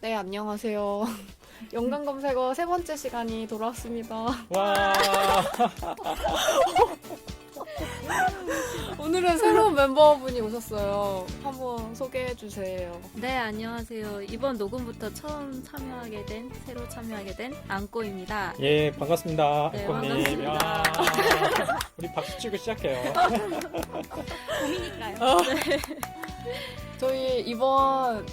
네, 안녕하세요. 연관 검색어 세 번째 시간이 돌아왔습니다. 와. 오늘은 새로운 멤버분이 오셨어요. 한번 소개해 주세요. 네, 안녕하세요. 이번 녹음부터 새로 참여하게 된 안꼬입니다. 예, 반갑습니다. 네, 안꼬님. 반갑습니다. 야, 우리 박수 치고 시작해요. 봄이니까요. 저희 이번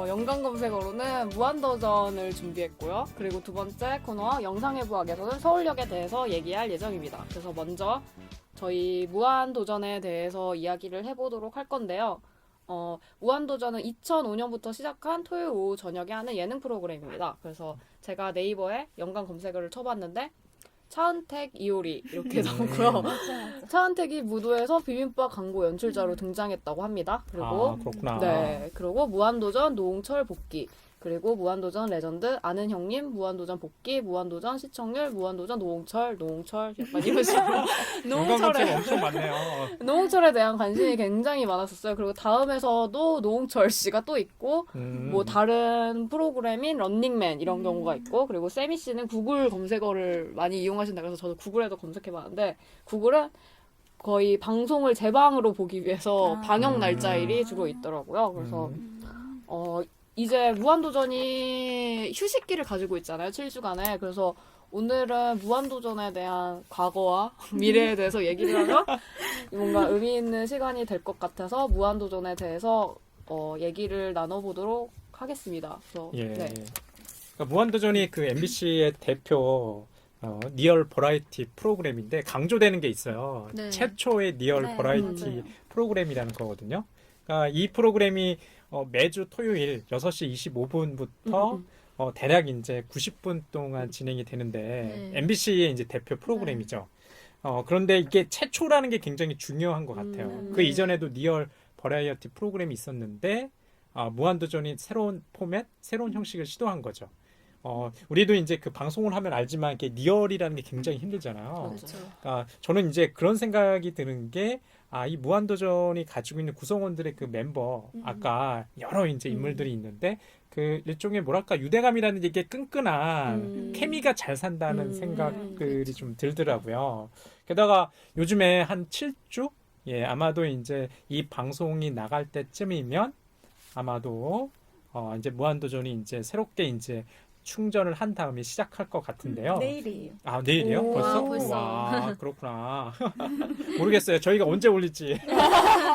연관 검색어로는 무한도전을 준비했고요. 그리고 두 번째 코너 영상해부학에서는 서울역에 대해서 얘기할 예정입니다. 그래서 먼저 저희 무한도전에 대해서 이야기를 해보도록 할 건데요. 무한도전은 2005년부터 시작한 토요일 오후 저녁에 하는 예능 프로그램입니다. 그래서 제가 네이버에 연관 검색어를 쳐봤는데 차은택, 이효리 이렇게 나오고요. 차은택이 무도에서 비빔밥 광고 연출자로 등장했다고 합니다. 그리고 아, 그렇구나. 네, 그리고 무한도전 노홍철 복귀, 그리고 무한도전 레전드 아는 형님, 무한도전 복귀, 무한도전 시청률, 무한도전 노홍철 약간 이런 식으로 연관 검색 엄청 많네요. 노홍철에 대한 관심이 굉장히 많았었어요. 그리고 다음에서도 노홍철 씨가 또 있고 뭐 다른 프로그램인 런닝맨 이런 경우가 있고, 그리고 세미 씨는 구글 검색어를 많이 이용하신다 그래서 저도 구글에도 검색해봤는데 구글은 거의 방송을 재방으로 보기 위해서 방영 날짜일이 주로 있더라고요. 그래서 이제 무한도전이 휴식기를 가지고 있잖아요. 7주간에. 그래서 오늘은 무한도전에 대한 과거와 미래에 대해서 얘기를 하면 뭔가 의미 있는 시간이 될 것 같아서 무한도전에 대해서 얘기를 나눠보도록 하겠습니다. 그래서 예. 네. 그러니까 무한도전이 그 MBC의 대표 리얼 버라이티 프로그램인데 강조되는 게 있어요. 네. 최초의 리얼 네, 버라이티 맞아요. 프로그램이라는 거거든요. 그러니까 이 프로그램이 매주 토요일 6시 25분부터 대략 이제 90분 동안 진행이 되는데 네. MBC의 이제 대표 프로그램이죠. 그런데 이게 최초라는 게 굉장히 중요한 것 같아요. 그 네. 이전에도 리얼 버라이어티 프로그램이 있었는데 무한도전이 새로운 포맷, 새로운 형식을 시도한 거죠. 우리도 이제 그 방송을 하면 알지만 이게 리얼이라는 게 굉장히 힘들잖아요. 그렇죠. 저는 이제 그런 생각이 드는 게, 이 무한도전이 가지고 있는 구성원들의 그 멤버, 아까 여러 이제 인물들이 있는데, 그 일종의 뭐랄까, 유대감이라는 게 끈끈한 케미가 잘 산다는 생각들이 좀 들더라고요. 게다가 요즘에 한 7주? 예, 아마도 이제 이 방송이 나갈 때쯤이면 아마도, 이제 무한도전이 이제 새롭게 이제 충전을 한 다음에 시작할 것 같은데요. 내일이에요. 내일이요? 오, 벌써? 벌써. 와, 그렇구나. 모르겠어요. 저희가 언제 올릴지.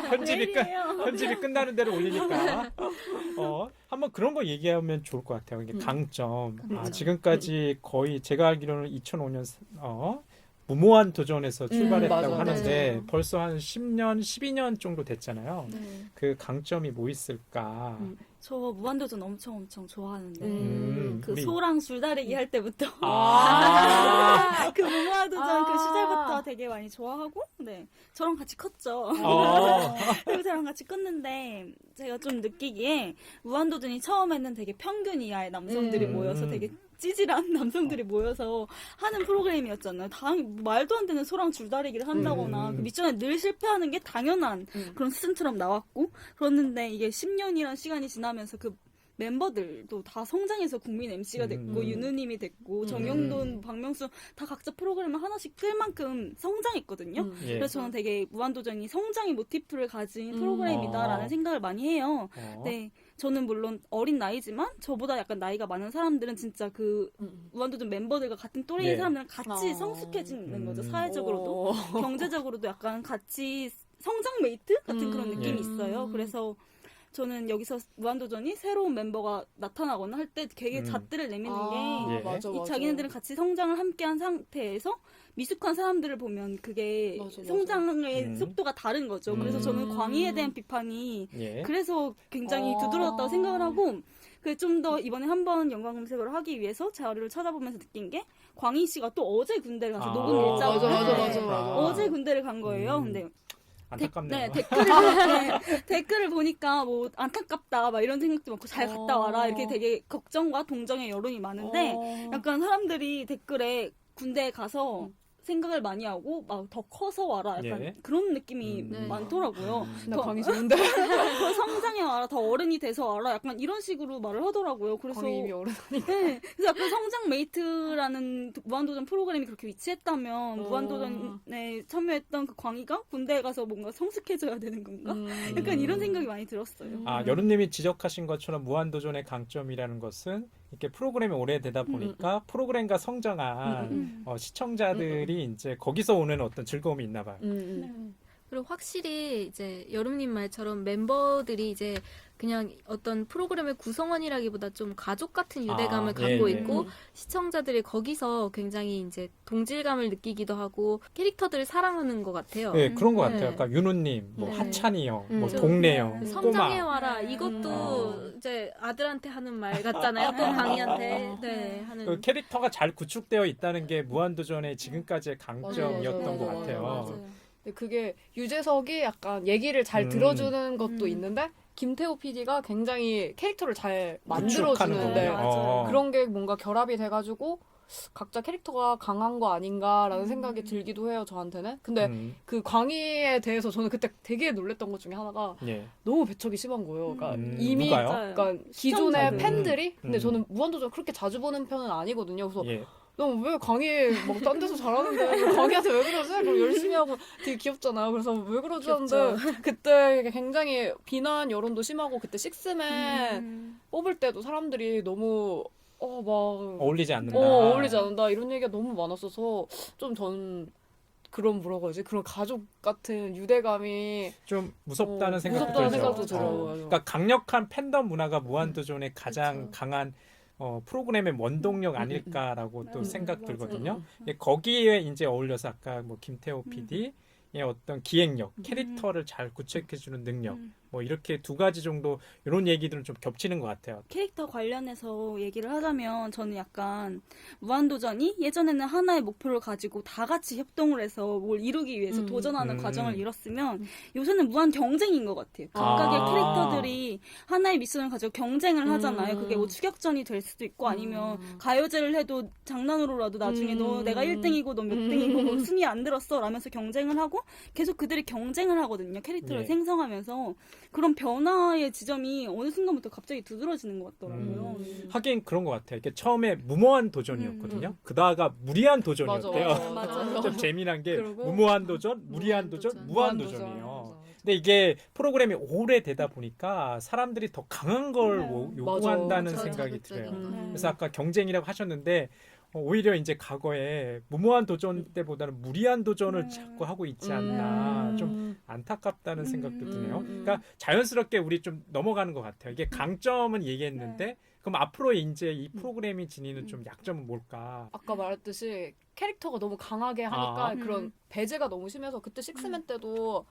편집이 끝나는 대로 올리니까. 한번 그런 거 얘기하면 좋을 것 같아요. 이게 강점. 지금까지 거의 제가 알기로는 2005년, 무모한 도전에서 출발했다고 맞아요. 하는데 네. 벌써 한 10년, 12년 정도 됐잖아요. 네. 그 강점이 뭐 있을까? 저 무한도전 엄청 좋아하는데 그 우리- 소랑 줄다리기 할 때부터 그 무한도전 그 시절부터 되게 많이 좋아하고 네 저랑 같이 컸죠. 그리고 저랑 같이 컸는데 제가 좀 느끼기에 무한도전이 처음에는 되게 평균 이하의 남성들이 모여서 되게 찌질한 남성들이 모여서 하는 프로그램이었잖아요. 말도 안 되는 소랑 줄다리기를 한다거나 그 미션에 늘 실패하는 게 당연한 그런 스승처럼 나왔고, 그랬는데 이게 10년이란 시간이 지나면서 그 멤버들도 다 성장해서 국민 MC가 됐고 윤우님이 됐고 정영돈, 박명수 다 각자 프로그램을 하나씩 끌 만큼 성장했거든요. 예. 그래서 저는 되게 무한도전이 성장의 모티프를 가진 프로그램이다라는 생각을 많이 해요. 네, 저는 물론 어린 나이지만 저보다 약간 나이가 많은 사람들은 진짜 그 무한도전 멤버들과 같은 또래의 예. 사람들은 같이 성숙해지는 거죠. 사회적으로도 오. 경제적으로도 약간 같이 성장 메이트 같은 그런 느낌이 예. 있어요. 그래서 저는 여기서 무한도전이 새로운 멤버가 나타나거나 할 때 되게 잣대를 내미는 게 예. 맞아, 맞아. 자기네들은 같이 성장을 함께한 상태에서 미숙한 사람들을 보면 그게 맞아. 성장의 속도가 다른 거죠. 그래서 저는 광희에 대한 비판이 예. 그래서 굉장히 두드러졌다고 생각을 하고, 그 좀 더 이번에 한번 연관 검색을 하기 위해서 자료를 찾아보면서 느낀 게, 광희 씨가 또 어제 군대를 가서 녹음 일정을 맞아. 어제 군대를 간 거예요. 근데 안타깝네요. 댓글을 보니까 뭐 안타깝다 막 이런 생각도 많고 잘 갔다 와라 이렇게 되게 걱정과 동정의 여론이 많은데 약간 사람들이 댓글에 군대에 가서 생각을 많이 하고 막 더 커서 와라 약간 예. 그런 느낌이 네. 많더라고요. 나 더- 강의 좋은데. 더 성장해 와라, 더 어른이 돼서 와라, 약간 이런 식으로 말을 하더라고요. 그래서 강의 이미 어른. 네, 그래서 약간 성장 메이트라는 무한도전 프로그램이 그렇게 위치했다면 무한도전에 참여했던 그 광희가 군대에 가서 뭔가 성숙해져야 되는 건가? 약간 이런 생각이 많이 들었어요. 아, 여름님이 지적하신 것처럼 무한도전의 강점이라는 것은 이렇게 프로그램이 오래되다 보니까 프로그램과 성장한 시청자들이 이제 거기서 오는 어떤 즐거움이 있나 봐요. 네. 그리고 확실히 이제 여름님 말처럼 멤버들이 이제 그냥 어떤 프로그램의 구성원이라기보다 좀 가족 같은 유대감을 아, 갖고 예, 예. 있고 시청자들이 거기서 굉장히 이제 동질감을 느끼기도 하고 캐릭터들을 사랑하는 것 같아요. 네, 그런 것 네. 같아요. 그러니까 윤우님, 뭐 네. 하찬이 형, 뭐 좀 동네 형, 네. 성장해와라 꼬마. 이것도 이제 아들한테 하는 말 같잖아요. 또 강희한테 네, 하는 그 캐릭터가 잘 구축되어 있다는 게 무한도전의 지금까지의 강점이었던 맞아요. 것 맞아요. 같아요. 맞아요. 근데 그게 유재석이 약간 얘기를 잘 들어주는 것도 있는데 김태호 PD가 굉장히 캐릭터를 잘 구축하는 만들어주는데 거군요. 어. 그런 게 뭔가 결합이 돼가지고 각자 캐릭터가 강한 거 아닌가라는 생각이 들기도 해요, 저한테는. 근데 그 광희에 대해서 저는 그때 되게 놀랬던 것 중에 하나가 예. 너무 배척이 심한 거예요. 그러니까 이미 누가요? 그러니까 기존의 시청자들. 팬들이 근데 음. 저는 무한도전 그렇게 자주 보는 편은 아니거든요. 그래서 예. 넌 왜 강의 막 딴 데서 잘하는데 왜 강의한테 왜 그러지? 그럼 열심히 하고 되게 귀엽잖아요. 그래서 왜 그러지 하는데 그때 굉장히 비난 여론도 심하고 그때 식스맨 뽑을 때도 사람들이 너무 막 어울리지 않는다. 어울리지 않는다 이런 얘기가 너무 많았어서 좀 저는 그런 뭐라고 하지? 그런 가족 같은 유대감이 좀 무섭다는 생각도 무섭다는 들죠. 생각도 들어요. 맞아. 그러니까 강력한 팬덤 문화가 무한도전의 가장 그쵸. 강한 프로그램의 원동력 아닐까라고 또 생각 맞아요. 들거든요. 예, 거기에 이제 어울려서 아까 뭐 김태호 PD의 어떤 기획력, 캐릭터를 잘 구축해주는 능력, 뭐 이렇게 두 가지 정도 이런 얘기들은 좀 겹치는 것 같아요. 캐릭터 관련해서 얘기를 하자면 저는 약간 무한도전이 예전에는 하나의 목표를 가지고 다 같이 협동을 해서 뭘 이루기 위해서 도전하는 과정을 이뤘으면 요새는 무한 경쟁인 것 같아요. 각각의 아. 캐릭터들이 하나의 미션을 가지고 경쟁을 하잖아요. 그게 뭐 추격전이 될 수도 있고 아니면 가요제를 해도 장난으로라도 나중에 너 내가 1등이고 너 몇 등이고 뭐 순위 안 들었어 라면서 경쟁을 하고 계속 그들이 경쟁을 하거든요. 캐릭터를 예. 생성하면서 그런 변화의 지점이 어느 순간부터 갑자기 두드러지는 것 같더라고요. 하긴 그런 것 같아요. 이게 처음에 무모한 도전이었거든요. 그다가 무리한 도전이었대요. 맞아. 좀 재미난 게 그리고 무모한 도전, 무리한 도전, 무한 도전이에요. 근데 이게 프로그램이 오래되다 보니까 사람들이 더 강한 걸 요구한다는 맞아. 생각이 맞아. 들어요. 음. 그래서 아까 경쟁이라고 하셨는데 오히려 이제 과거에 무모한 도전 때보다는 무리한 도전을 자꾸 하고 있지 않나 좀 안타깝다는 생각도 드네요. 그러니까 자연스럽게 우리 좀 넘어가는 것 같아요. 이게 강점은 얘기했는데 그럼 앞으로 이제 이 프로그램이 지니는 좀 약점은 뭘까? 아까 말했듯이 캐릭터가 너무 강하게 하니까 그런 배제가 너무 심해서 그때 식스맨 때도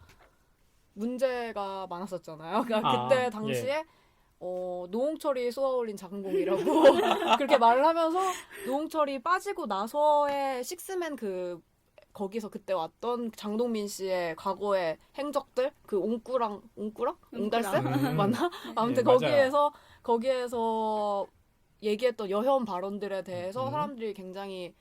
문제가 많았었잖아요. 그러니까 그때 당시에 노홍철이 쏘아올린 장공이라고 그렇게 말을 하면서 노홍철이 빠지고 나서의 식스맨 거기서 그때 왔던 장동민 씨의 과거의 행적들 그 옹꾸랑 옹달새 맞나? 아무튼 네, 거기에서 얘기했던 여혐 발언들에 대해서 사람들이 굉장히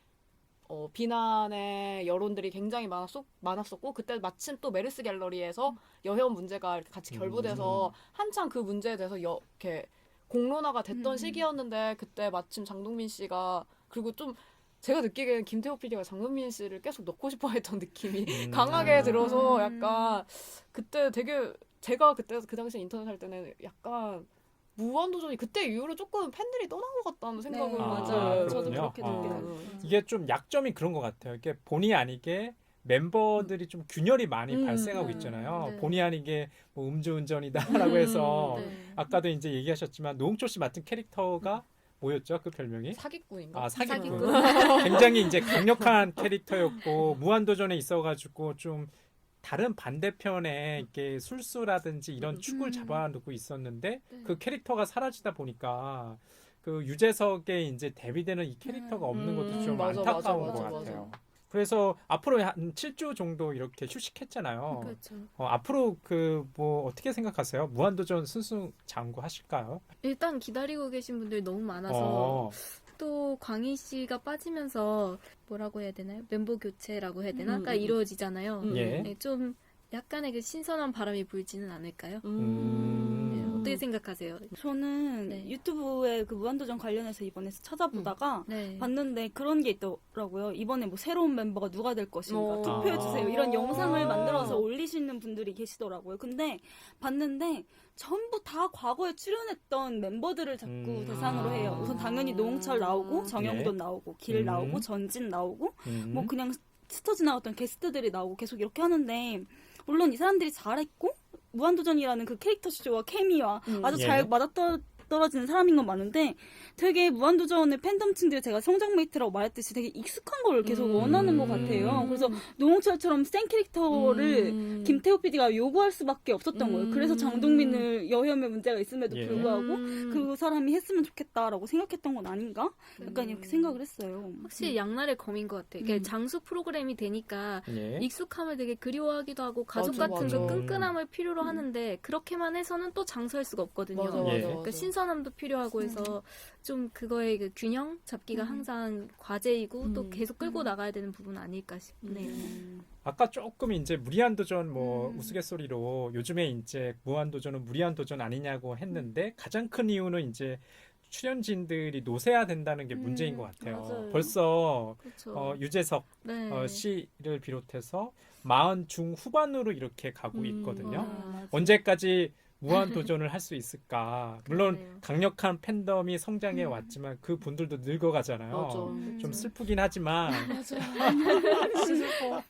비난의 여론들이 굉장히 많았었고 그때 마침 또 메르스 갤러리에서 여혐 문제가 이렇게 같이 결부돼서 한창 그 문제에 대해서 이렇게 공론화가 됐던 시기였는데 그때 마침 장동민 씨가 그리고 좀 제가 느끼기에는 김태호 PD가 장동민 씨를 계속 넣고 싶어 했던 느낌이 강하게 들어서 약간 그때 되게 제가 그때 그 당시 인터넷 할 때는 약간 무한도전이 그때 이후로 조금 팬들이 떠난 것 같다는 생각을 맞아요. 그렇군요. 저도 그렇게 어. 느껴요. 이게 좀 약점이 그런 것 같아요. 이게 본의 아니게 멤버들이 좀 균열이 많이 발생하고 있잖아요. 네. 본의 아니게 뭐 음주운전이다라고 해서 네. 아까도 이제 얘기하셨지만 노홍철 씨 맡은 캐릭터가 뭐였죠? 그 별명이? 사기꾼인가? 아, 사기꾼. 사기꾼. 굉장히 이제 강력한 캐릭터였고 무한도전에 있어가지고 좀 다른 반대편에 이렇게 술수라든지 이런 축을 잡아놓고 있었는데 그 캐릭터가 사라지다 보니까 그 유재석에 이제 대비되는 이 캐릭터가 없는 것도 좀 맞아, 안타까운 맞아, 것 맞아, 같아요. 그래서 앞으로 한 7주 정도 이렇게 휴식했잖아요. 그렇죠. 앞으로 그 뭐 어떻게 생각하세요? 무한도전 승승장구 하실까요? 일단 기다리고 계신 분들이 너무 많아서 어, 또 광희 씨가 빠지면서 뭐라고 해야 되나요? 멤버 교체라고 해야 되나? 가 이루어지잖아요. 예. 네, 좀 약간의 그 신선한 바람이 불지는 않을까요? 음. 네, 어떻게 생각하세요? 저는 네. 유튜브에 그 무한도전 관련해서 이번에 찾아보다가 네. 봤는데 그런 게 있더라고요. 이번에 뭐 새로운 멤버가 누가 될 것인가 오. 투표해주세요. 이런 영상을 아. 만들어서 올리시는 분들이 계시더라고요. 근데 봤는데 전부 다 과거에 출연했던 멤버들을 자꾸 대상으로 해요. 우선 당연히 노홍철 나오고 정영돈 예. 나오고 길 나오고 전진 나오고 뭐 음. 그냥 스쳐 지나갔던 게스트들이 나오고 계속 이렇게 하는데 물론 이 사람들이 잘했고 무한도전이라는 그 캐릭터 수조와 케미와 아주 예. 잘 맞아떨어지는 사람인 건 많은데 되게 무한도전의 팬덤층들이 제가 성장메이트라고 말했듯이 되게 익숙한 걸 계속 원하는 것 같아요. 그래서 노홍철처럼 센 캐릭터를 김태호 PD가 요구할 수밖에 없었던 거예요. 그래서 장동민을 여혐의 문제가 있음에도 예. 불구하고 그 사람이 했으면 좋겠다라고 생각했던 건 아닌가? 약간 이렇게 생각을 했어요. 확실히 양날의 검인 것 같아요. 이게 장수 프로그램이 되니까 예. 익숙함을 되게 그리워하기도 하고 가족 맞아, 같은 맞아. 그 끈끈함을 필요로 하는데 그렇게만 해서는 또 장수할 수가 없거든요. 맞아, 예. 맞아, 그러니까 맞아. 신선함도 필요하고 해서 좀 그거의 그 균형 잡기가 항상 과제이고 또 계속 끌고 나가야 되는 부분 아닐까 싶네요. 아까 조금 이제 무리한 도전 뭐 우스갯소리로 요즘에 이제 무한 도전은 무리한 도전 아니냐고 했는데 가장 큰 이유는 이제 출연진들이 노세화된다는 게 문제인 것 같아요. 맞아요. 벌써 그렇죠. 유재석 네. 씨를 비롯해서 40 중후반으로 이렇게 가고 있거든요. 맞아요. 언제까지 무한 도전을 할 수 있을까? 물론 그러네요. 강력한 팬덤이 성장해 왔지만 그 분들도 늙어가잖아요. 맞아. 좀 슬프긴 하지만 맞아. 슬퍼.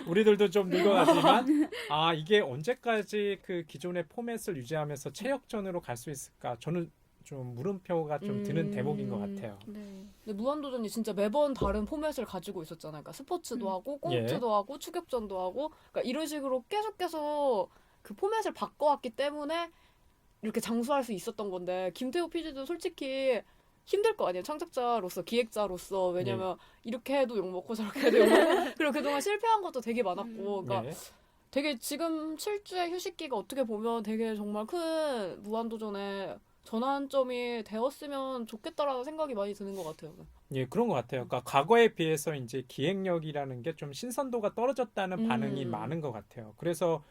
우리들도 좀 늙어가지만 아 이게 언제까지 그 기존의 포맷을 유지하면서 체력전으로 갈 수 있을까? 저는 좀 물음표가 좀 드는 대목인 것 같아요. 네. 근데 무한도전이 진짜 매번 다른 포맷을 가지고 있었잖아요. 그러니까 스포츠도 하고 꽁트도 하고 추격전도 하고 그러니까 이런 식으로 계속 그 포맷을 바꿔왔기 때문에 이렇게 장수할 수 있었던 건데 김태호 PD도 솔직히 힘들 거 아니에요. 창작자로서 기획자로서 왜냐면 이렇게 해도 욕먹고 저렇게 해도 욕먹고 그리고 그동안 실패한 것도 되게 많았고 그러니까 예. 되게 지금 7주의 휴식기가 어떻게 보면 되게 정말 큰 무한도전의 전환점이 되었으면 좋겠다라는 생각이 많이 드는 것 같아요. 예, 그런 것 같아요. 그러니까 과거에 비해서 이제 기획력이라는 게 좀 신선도가 떨어졌다는 반응이 많은 것 같아요. 그래서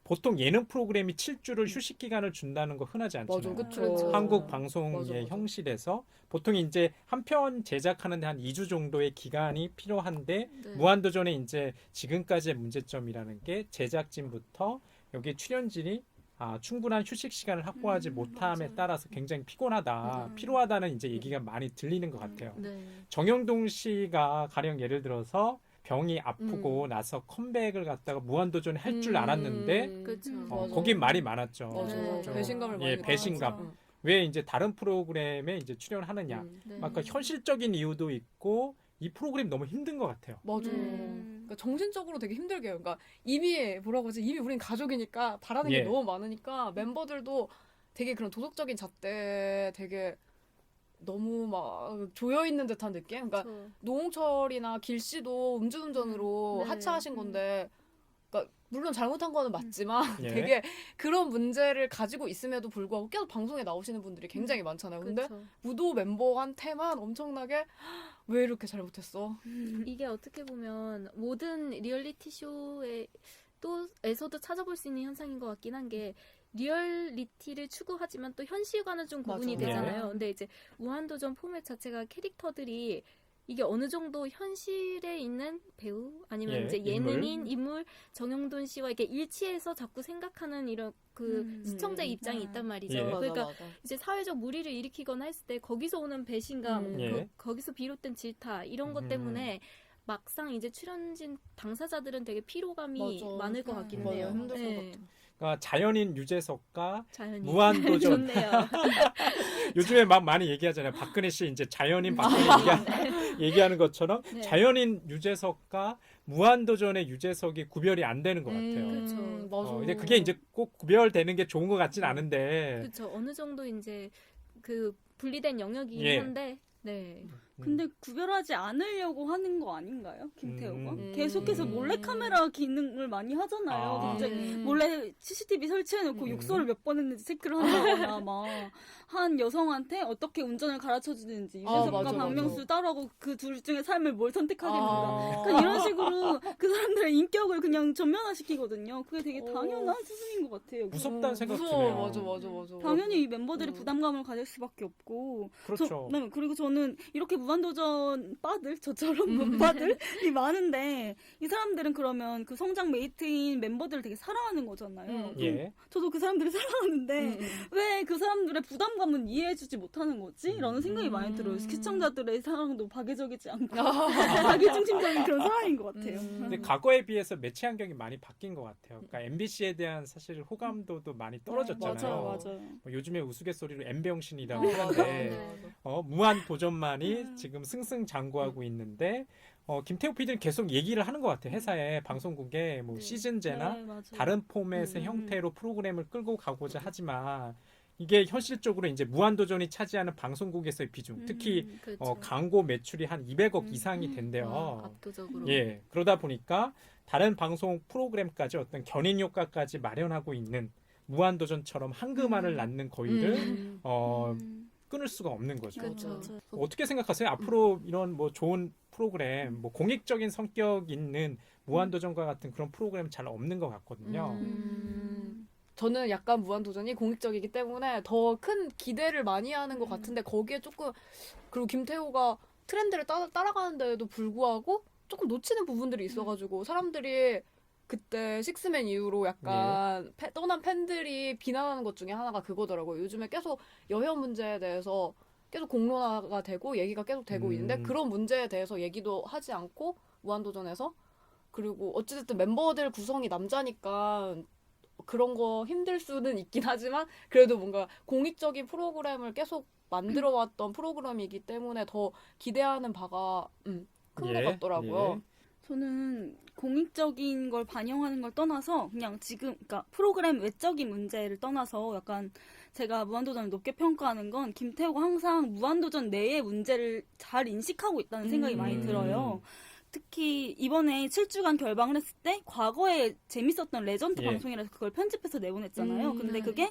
보통 예능 프로그램이 7주를 휴식 기간을 준다는 거 흔하지 않잖아요. 맞아, 그쵸. 그렇죠. 한국 방송의 맞아. 형식에서 보통 이제 한 편 제작하는데 한 2주 정도의 기간이 필요한데 네. 무한도전의 이제 지금까지의 문제점이라는 게 제작진부터 여기 출연진이 충분한 휴식 시간을 확보하지 못함에 맞아요. 따라서 굉장히 피곤하다, 필요하다는 이제 얘기가 많이 들리는 것 같아요. 네. 정영동 씨가 가령 예를 들어서 병이 아프고 나서 컴백을 갖다가 무한도전에 할 줄 알았는데 그렇죠. 맞아. 거긴 말이 많았죠. 맞아. 네. 맞아. 배신감을 많이 예, 느꼈어. 배신감. 맞아. 왜 이제 다른 프로그램에 이제 출연하느냐. 네. 아까 현실적인 이유도 있고 이 프로그램 너무 힘든 것 같아요. 맞아. 그러니까 정신적으로 되게 힘들게 해요. 그러니까 이미 뭐라고 하지? 이미 우린 가족이니까 바라는 예. 게 너무 많으니까 멤버들도 되게 그런 도덕적인 잣대 되게 너무 막 조여 있는 듯한 느낌. 그러니까 그렇죠. 노홍철이나 길 씨도 음주운전으로 네. 하차하신 건데, 그러니까 물론 잘못한 거는 맞지만 예. 되게 그런 문제를 가지고 있음에도 불구하고 계속 방송에 나오시는 분들이 굉장히 많잖아요. 근데 그렇죠. 무도 멤버한테만 엄청나게 왜 이렇게 잘못했어? 이게 어떻게 보면 모든 리얼리티 쇼에 에서도 찾아볼 수 있는 현상인 것 같긴 한 게 리얼리티를 추구하지만 또 현실과는 좀 구분이 맞아. 되잖아요. 근데 이제 무한도전 포맷 자체가 캐릭터들이 이게 어느 정도 현실에 있는 배우 아니면 예, 이제 예능인 인물 정영돈 씨와 이렇게 일치해서 자꾸 생각하는 이런 그 시청자 입장이 있단 말이죠. 예. 그러니까 이제 사회적 무리를 일으키거나 했을 때 거기서 오는 배신감, 예. 거기서 비롯된 질타 이런 것 때문에 막상 이제 출연진 당사자들은 되게 피로감이 맞아. 많을 것 같긴 맞아. 해요. 힘들 것 같아. 그러니까 자연인 유재석과 자연이 무한도전. 좋네요. 요즘에 막 많이 얘기하잖아요. 박근혜 씨 이제 자연인 박근혜 얘기하는 것처럼 네. 자연인 유재석과 무한도전의 유재석이 구별이 안 되는 것 같아요. 그렇죠. 맞아. 근데 그게 이제 꼭 구별되는 게 좋은 것 같진 않은데 그렇죠. 어느 정도 이제 그 분리된 영역이긴 예. 한데 네. 근데 구별하지 않으려고 하는 거 아닌가요? 김태호가? 계속해서 음. 몰래카메라 기능을 많이 하잖아요. 아. 굉장히 몰래 CCTV 설치해놓고 음. 욕설을 몇 번 했는지 체크를 한다거나 막 한 여성한테 어떻게 운전을 가르쳐주는지 유재석과 맞아, 박명수 맞아. 따라고 그 둘 중에 삶을 뭘 선택하겠는가. 아. 그러니까 이런 식으로 그 사람들의 인격을 그냥 전면화시키거든요. 그게 되게 오. 당연한 수준인 것 같아요. 무섭다는 생각 무서워. 드네요. 맞아. 당연히 이 멤버들이 음. 부담감을 가질 수밖에 없고. 그렇죠. 네, 그리고 저는 이렇게 무한도전 빠들, 저처럼 빠들이 많은데, 이 사람들은 그러면 그 성장 메이트인 멤버들을 되게 사랑하는 거잖아요. 예. 저도 그 사람들을 사랑하는데, 왜 그 사람들의 부담감은 이해해주지 못하는 거지? 라는 생각이 많이 들어요. 시청자들의 사랑도 박애적이지 않고, 자기중심적인 그런 사랑인 것 같아요. 근데 과거에 비해서 매체 환경이 많이 바뀐 것 같아요. 그러니까 MBC에 대한 사실 호감도도 많이 떨어졌잖아요. 맞아요. 뭐 요즘에 우스갯소리로 엠병신이라고 맞아. 하는데 무한 도전만이 지금 승승장구하고 있는데 김태우 PD는 계속 얘기를 하는 것 같아요. 회사에 방송국에 뭐 시즌제나 네, 맞아요. 다른 포맷의 형태로 프로그램을 끌고 가고자 하지만 이게 현실적으로 이제 무한도전이 차지하는 방송국에서의 비중, 특히 그렇죠. 광고 매출이 한 200억 이상이 된대요. 압도적으로. 예, 그러다 보니까 다른 방송 프로그램까지 어떤 견인 효과까지 마련하고 있는 무한도전처럼 한그만을 낳는 거위를 끊을 수가 없는 거죠. 그렇죠. 어떻게 생각하세요? 앞으로 이런 뭐 좋은 프로그램, 뭐 공익적인 성격 있는 무한도전과 같은 그런 프로그램 잘 없는 것 같거든요. 저는 약간 무한도전이 공익적이기 때문에 더 큰 기대를 많이 하는 것 같은데 거기에 조금 그리고 김태호가 트렌드를 따라가는데도 불구하고 조금 놓치는 부분들이 있어가지고 사람들이 그때 식스맨 이후로 약간 떠난 팬들이 비난하는 것 중에 하나가 그거더라고요. 요즘에 계속 여혐 문제에 대해서 계속 공론화가 되고 얘기가 계속 되고 있는데 그런 문제에 대해서 얘기도 하지 않고 무한도전에서 그리고 어찌됐든 멤버들 구성이 남자니까 그런 거 힘들 수는 있긴 하지만 그래도 뭔가 공익적인 프로그램을 계속 만들어왔던 프로그램이기 때문에 더 기대하는 바가 큰 것 같더라고요. 저는 공익적인 걸 반영하는 걸 떠나서 그냥 지금 그러니까 프로그램 외적인 문제를 떠나서 약간 제가 무한도전을 높게 평가하는 건 김태호가 항상 무한도전 내의 문제를 잘 인식하고 있다는 생각이 많이 들어요. 특히 이번에 7주간 결방을 했을 때 과거에 재밌었던 레전드 방송이라서 그걸 편집해서 내보냈잖아요. 근데 그게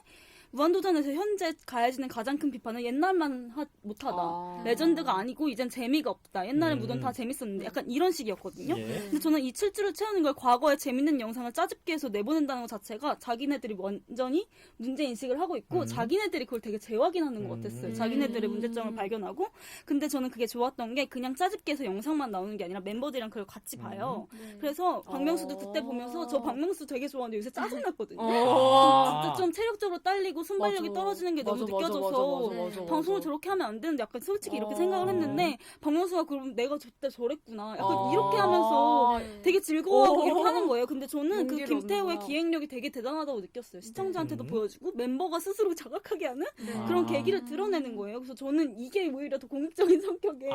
무한도전에서 현재 가해지는 가장 큰 비판은 옛날만 못하다. 레전드가 아니고 이젠 재미가 없다. 옛날에 무던 다 재밌었는데 약간 이런 식이었거든요. 근데 저는 이 7주를 채우는 걸 과거에 재밌는 영상을 짜집게 해서 내보낸다는 것 자체가 자기네들이 완전히 문제인식을 하고 있고 자기네들이 그걸 되게 재확인하는 것 같았어요. 자기네들의 문제점을 발견하고. 근데 저는 그게 좋았던 게 그냥 짜집게 해서 영상만 나오는 게 아니라 멤버들이랑 그걸 같이 봐요. 그래서 박명수도 그때 보면서 저 박명수 되게 좋아하는데 요새 짜증났거든요. 진짜 좀 체력적으로 딸리고 순발력이 떨어지는 게 너무 느껴져서 방송을 저렇게 하면 안 되는데 약간 솔직히 이렇게 생각을 했는데 박명수가 그럼 내가 저때 저랬구나 약간 이렇게 하면서 되게 즐거워하고 이렇게 하는 거예요. 근데 저는 그 김태호의 기획력이 되게 대단하다고 느꼈어요. 시청자한테도 보여주고 멤버가 스스로 자각하게 하는 그런 계기를 드러내는 거예요. 그래서 저는 이게 오히려 더 공익적인 성격의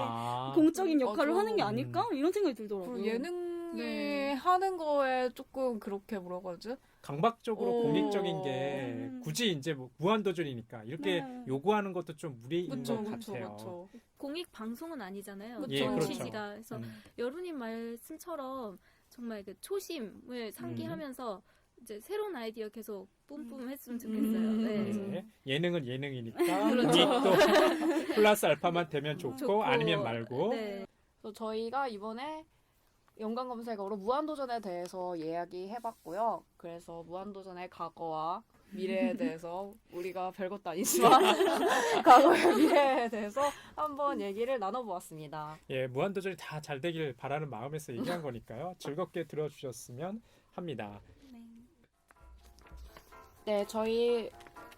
공적인 역할을 하는 게 아닐까? 이런 생각이 들더라고요. 그리고 예능이 하는 거에 조금 그렇게 뭐라고 하지? 강박적으로 공익적인 게 굳이 이제 뭐 무한도전이니까 이렇게 요구하는 것도 좀 무리인 것 같아요. 공익 방송은 아니잖아요. 그렇죠. 취지가. 그래서 여루님 말씀처럼 정말 그 초심을 상기하면서 이제 새로운 아이디어 계속 뿜뿜 했으면 좋겠어요. 네. 예능은 예능이니까 공익도 플러스 알파만 되면 좋고 아니면 말고. 그래서 저희가 이번에 연관 검색어로 무한도전에 대해서 이야기해봤고요. 그래서 무한도전의 과거와 미래에 대해서 우리가 별것도 아니지만 과거의 미래에 대해서 한번 얘기를 나눠보았습니다. 예, 무한도전이 다 잘 되길 바라는 마음에서 얘기한 거니까요. 즐겁게 들어주셨으면 합니다. 네, 저희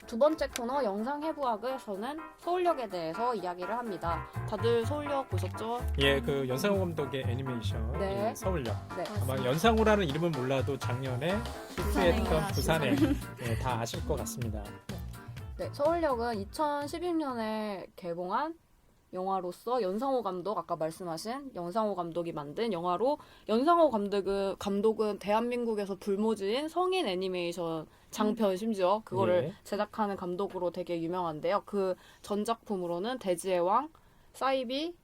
두 번째 코너 영상해부학에서는 서울역에 대해서 이야기를 합니다. 다들 서울역 보셨죠? 예, 그 연상호 감독의 애니메이션 네. 서울역. 네. 아마 연상호라는 이름은 몰라도 작년에 히트했던 부산행 다 아실 것 같습니다. 네, 서울역은 2011년에 개봉한 영화로서 연상호 감독, 아까 말씀하신 연상호 감독이 만든 영화로 연상호 감독은 대한민국에서 불모지인 성인 애니메이션 장편 심지어 그거를 제작하는 감독으로 되게 유명한데요. 그 전작품으로는 대지의 왕, 사이비,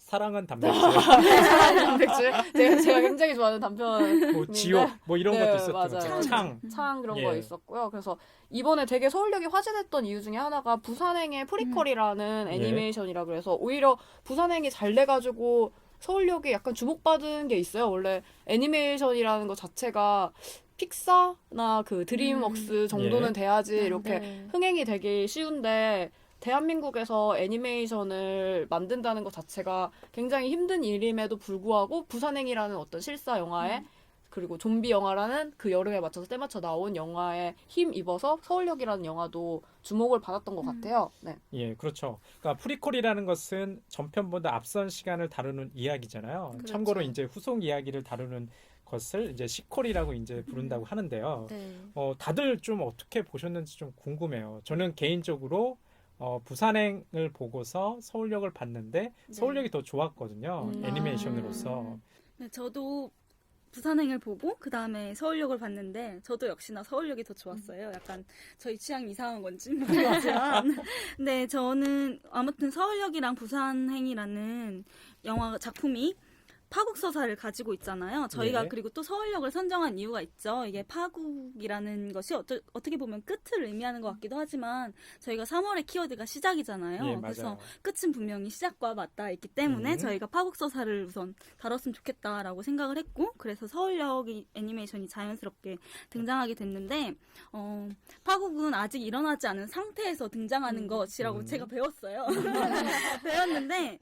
사랑은 단백질, 단백질. 제가 굉장히 좋아하는 단편. 뭐 지옥, 뭐 이런 네, 것도 있었던 맞아요. 것 같아요. 창. 창 그런 예. 거 있었고요. 그래서 이번에 되게 서울역이 화제됐던 이유 중에 하나가 부산행의 프리퀄이라는 예. 애니메이션이라 그래서 오히려 부산행이 잘 돼가지고 서울역이 약간 주목받은 게 있어요. 원래 애니메이션이라는 것 자체가 픽사나 그 드림웍스 정도는 예. 돼야지 이렇게 네. 흥행이 되기 쉬운데 대한민국에서 애니메이션을 만든다는 것 자체가 굉장히 힘든 일임에도 불구하고 부산행이라는 어떤 실사 영화에 그리고 좀비 영화라는 그 여름에 맞춰서 때맞춰 나온 영화에 힘입어서 서울역이라는 영화도 주목을 받았던 것 같아요. 네. 예, 그렇죠. 그러니까 프리퀄이라는 것은 전편보다 앞선 시간을 다루는 이야기잖아요. 그렇죠. 참고로 이제 후속 이야기를 다루는 것을 이제 시퀄이라고 이제 부른다고 하는데요. 네. 다들 좀 어떻게 보셨는지 좀 궁금해요. 저는 개인적으로 부산행을 보고서 서울역을 봤는데 서울역이 더 좋았거든요. 애니메이션으로서. 네, 저도 부산행을 보고 그 다음에 서울역을 봤는데 저도 역시나 서울역이 더 좋았어요. 약간 저희 취향이 이상한 건지 모르겠지만 근데 저는 아무튼 서울역이랑 부산행이라는 영화 작품이 파국 서사를 가지고 있잖아요. 저희가 예. 그리고 또 서울역을 선정한 이유가 있죠. 이게 파국이라는 것이 어떻게 보면 끝을 의미하는 것 같기도 하지만 저희가 3월의 키워드가 시작이잖아요. 예, 그래서 맞아요. 끝은 분명히 시작과 맞닿아 있기 때문에 저희가 파국 서사를 우선 다뤘으면 좋겠다라고 생각을 했고 그래서 서울역 애니메이션이 자연스럽게 등장하게 됐는데 파국은 아직 일어나지 않은 상태에서 등장하는 것이라고 제가 배웠어요. 배웠는데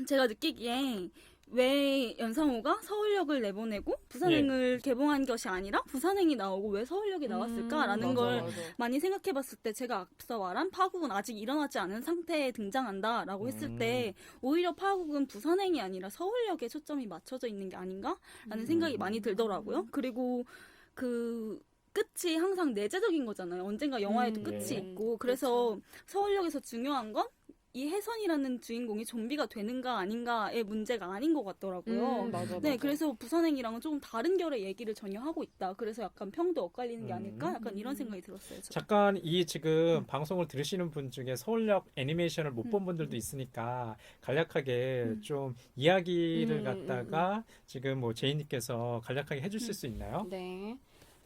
제가 느끼기에 왜 연상호가 서울역을 내보내고 부산행을 개봉한 것이 아니라 부산행이 나오고 왜 서울역이 나왔을까라는 걸 많이 생각해봤을 때 제가 앞서 말한 파국은 아직 일어나지 않은 상태에 등장한다라고 했을 때 오히려 파국은 부산행이 아니라 서울역에 초점이 맞춰져 있는 게 아닌가라는 생각이 많이 들더라고요. 그리고 그 끝이 항상 내재적인 거잖아요. 언젠가 영화에도 끝이 예. 있고 그래서 서울역에서 중요한 건 이 혜선이라는 주인공이 좀비가 되는가 아닌가의 문제가 아닌 것 같더라고요. 맞아. 네, 그래서 부산행이랑은 조금 다른 결의 얘기를 전혀 하고 있다. 그래서 약간 평도 엇갈리는 게 아닐까? 약간 이런 생각이 들었어요. 저는. 잠깐 이 지금 방송을 들으시는 분 중에 서울역 애니메이션을 못 본 분들도 있으니까 간략하게 좀 이야기를 갖다가 지금 뭐 제이님께서 간략하게 해주실 수 있나요? 네.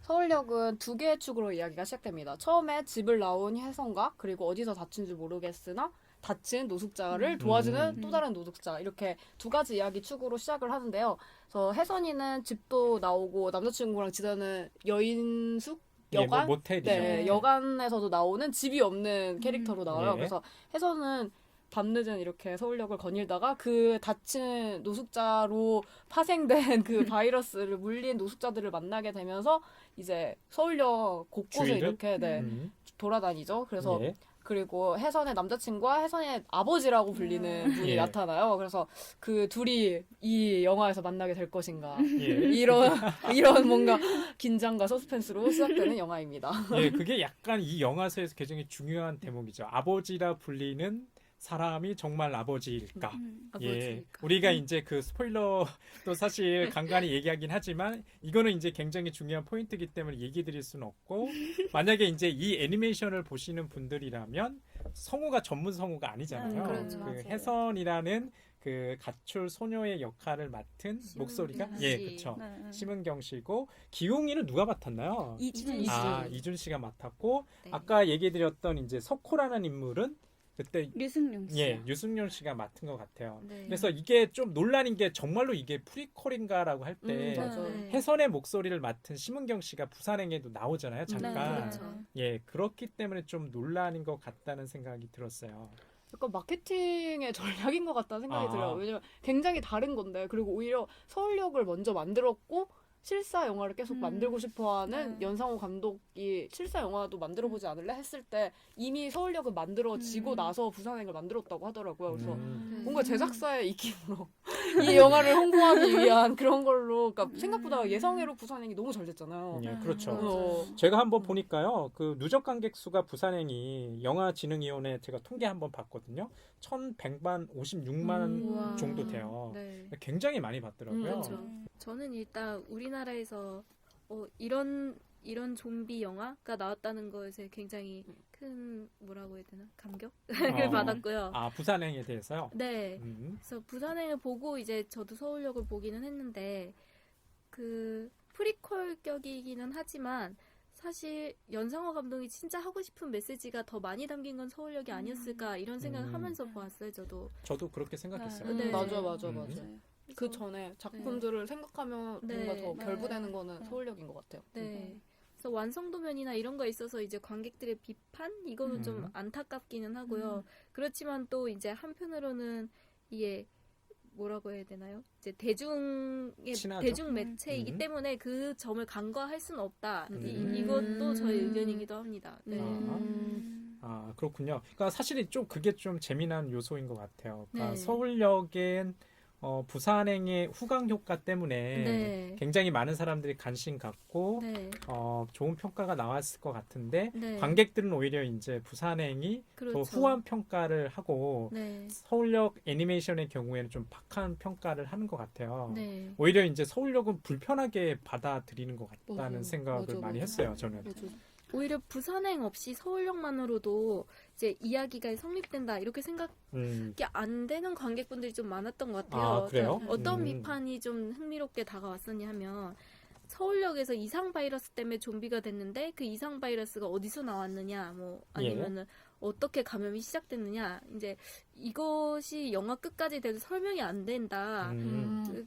서울역은 두 개의 축으로 이야기가 시작됩니다. 처음에 집을 나온 혜성과 그리고 어디서 다친지 모르겠으나 다친 노숙자를 도와주는 또 다른 노숙자 이렇게 두 가지 이야기 축으로 시작을 하는데요. 그래서 혜선이는 집도 나오고 남자친구랑 지내는 여인숙 여관? 예, 뭐 모텔이죠. 네, 여관에서도 나오는 집이 없는 캐릭터로 나와요. 예. 그래서 혜선은 밤늦은 이렇게 서울역을 거닐다가 그 다친 노숙자로 파생된 그 바이러스를 물린 노숙자들을 만나게 되면서 이제 서울역 곳곳에 주위를? 이렇게 돌아다니죠. 그래서 예. 그리고 혜선의 남자친구와 혜선의 아버지라고 불리는 분이 예. 나타나요. 그래서 그 둘이 이 영화에서 만나게 될 것인가. 예. 이런 뭔가 긴장과 서스펜스로 시작되는 영화입니다. 예, 그게 약간 이 영화에서 굉장히 중요한 대목이죠. 아버지라 불리는 사람이 정말 아버지일까? 예, 아버지일까. 우리가 이제 그 스포일러도 사실 간간히 얘기하긴 하지만 이거는 이제 굉장히 중요한 포인트이기 때문에 얘기 드릴 수는 없고 만약에 이제 이 애니메이션을 보시는 분들이라면 성우가 전문 성우가 아니잖아요. 그렇죠. 그 맞아요. 혜선이라는 그 가출 소녀의 역할을 맡은 목소리가 씨. 예, 그렇죠. 네. 심은경 씨고 기웅이는 누가 맡았나요? 이준 이준 씨가 맡았고 네. 아까 얘기드렸던 이제 석호라는 인물은 그때 류승룡 씨. 예 유승열 씨가 맡은 것 같아요. 네. 그래서 이게 좀 논란인 게 정말로 이게 프리퀄인가라고 할 때 맞아요. 네. 혜선의 목소리를 맡은 심은경 씨가 부산행에도 나오잖아요. 잠깐. 네, 그렇죠. 예 그렇기 때문에 좀 논란인 것 같다는 생각이 들었어요. 약간 마케팅의 전략인 것 같다는 생각이 아. 들어요. 왜냐면 굉장히 다른 건데 그리고 오히려 서울역을 먼저 만들었고 실사 영화를 계속 만들고 싶어하는 네. 연상호 감독이 실사 영화도 만들어보지 않을래 했을 때 이미 서울역은 만들어지고 나서 부산행을 만들었다고 하더라고요. 그래서 뭔가 제작사의 입김으로 이 영화를 홍보하기 위한 그런 걸로 그러니까 생각보다 예상외로 부산행이 너무 잘 됐잖아요. 예 그렇죠. 어. 제가 한번 보니까요, 그 누적 관객 수가 부산행이 영화진흥위원회 제가 통계 한번 봤거든요. 1,156만 우와. 정도 돼요. 네. 굉장히 많이 봤더라고요. 그렇죠. 저는 일단 우리나라에서 이런 이런 좀비 영화가 나왔다는 것에 굉장히 큰 뭐라고 해야 되나 감격을 받았고요. 아, 부산행에 대해서요? 네. 그래서 부산행을 보고 이제 저도 서울역을 보기는 했는데 그 프리퀄 격이기는 하지만 사실 연상호 감독이 진짜 하고 싶은 메시지가 더 많이 담긴 건 서울역이 아니었을까 이런 생각을 하면서 보았어요. 저도 그렇게 생각했어요. 네. 맞아. 음. 그 전에 작품들을 생각하면 네. 뭔가 더 네. 결부되는 거는 네. 서울역인 것 같아요. 네. 그래서 완성도면이나 이런 거에 있어서 이제 관객들의 비판 이거는 좀 안타깝기는 하고요. 그렇지만 또 이제 한편으로는 이게 뭐라고 해야 되나요? 이제 친하죠. 대중 매체이기 음. 때문에 그 점을 간과할 수는 없다. 음. 이것도 저의 의견이기도 합니다. 네. 아, 그렇군요. 그러니까 사실은 좀 그게 좀 재미난 요소인 것 같아요. 그러니까 네. 서울역엔 부산행의 후광 효과 때문에 네. 굉장히 많은 사람들이 관심 갖고 네. 좋은 평가가 나왔을 것 같은데 네. 관객들은 오히려 이제 부산행이 그렇죠. 더 후한 평가를 하고 네. 서울역 애니메이션의 경우에는 좀 박한 평가를 하는 것 같아요. 네. 오히려 이제 서울역은 불편하게 받아들이는 것 같다는 맞아요. 생각을 맞아, 많이 맞아. 했어요, 저는. 오히려 부산행 없이 서울역만으로도 이제 이야기가 성립된다 이렇게 생각이 안 되는 관객분들이 좀 많았던 것 같아요. 아, 그래요? 그러니까 어떤 음. 비판이 좀 흥미롭게 다가왔었냐 하면 서울역에서 이상 바이러스 때문에 좀비가 됐는데 그 이상 바이러스가 어디서 나왔느냐 뭐 아니면은 어떻게 감염이 시작됐느냐 이제 이것이 영화 끝까지 돼도 설명이 안 된다.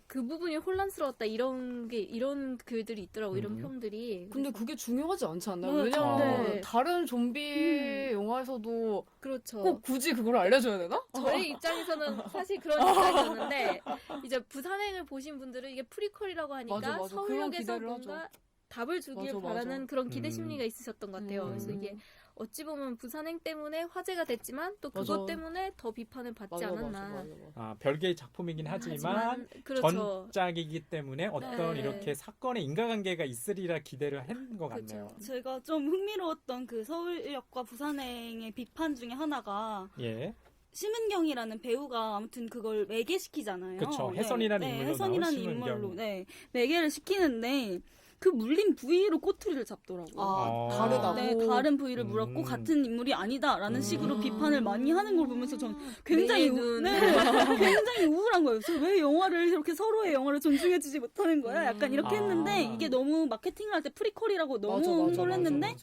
그 부분이 혼란스러웠다 이런 글들이 있더라고 이런 평들이. 근데 그게 중요하지 않지 않나요? 네. 왜냐면 네. 다른 좀비 영화에서도 그렇죠. 꼭 굳이 그걸 알려줘야 되나? 저희 입장에서는 사실 그런 입장이었는데 이제 부산행을 보신 분들은 이게 프리퀄이라고 하니까 맞아. 그런 서울역에서 기대를 뭔가 하죠. 답을 주길 맞아. 바라는 그런 기대 심리가 있으셨던 것 같아요. 음. 그래서 이게 어찌 보면 부산행 때문에 화제가 됐지만 또 그것 맞아. 때문에 더 비판을 받지 않았나. 아, 별개의 작품이긴 하지만 그렇죠. 전작이기 때문에 어떤 네. 이렇게 사건의 인과관계가 있으리라 기대를 한 것 그렇죠. 같네요. 제가 좀 흥미로웠던 그 서울역과 부산행의 비판 중에 하나가 예. 심은경이라는 배우가 아무튼 그걸 매개시키잖아요. 그쵸. 혜선이라는 인물로 혜선이라는 나온 인물로 심은경. 매개를 시키는데 그 물린 부위로 꼬투리를 잡더라고요. 아, 아. 다르다고? 네, 다른 부위를 물었고 같은 인물이 아니다라는 식으로 비판을 많이 하는 걸 보면서 전 굉장히 굉장히 우울한 거예요. 그래서 왜 영화를 이렇게 서로의 영화를 존중해주지 못하는 거야? 약간 이렇게 했는데 이게 너무 마케팅을 할 때 프리퀄이라고 너무 홍보를 했는데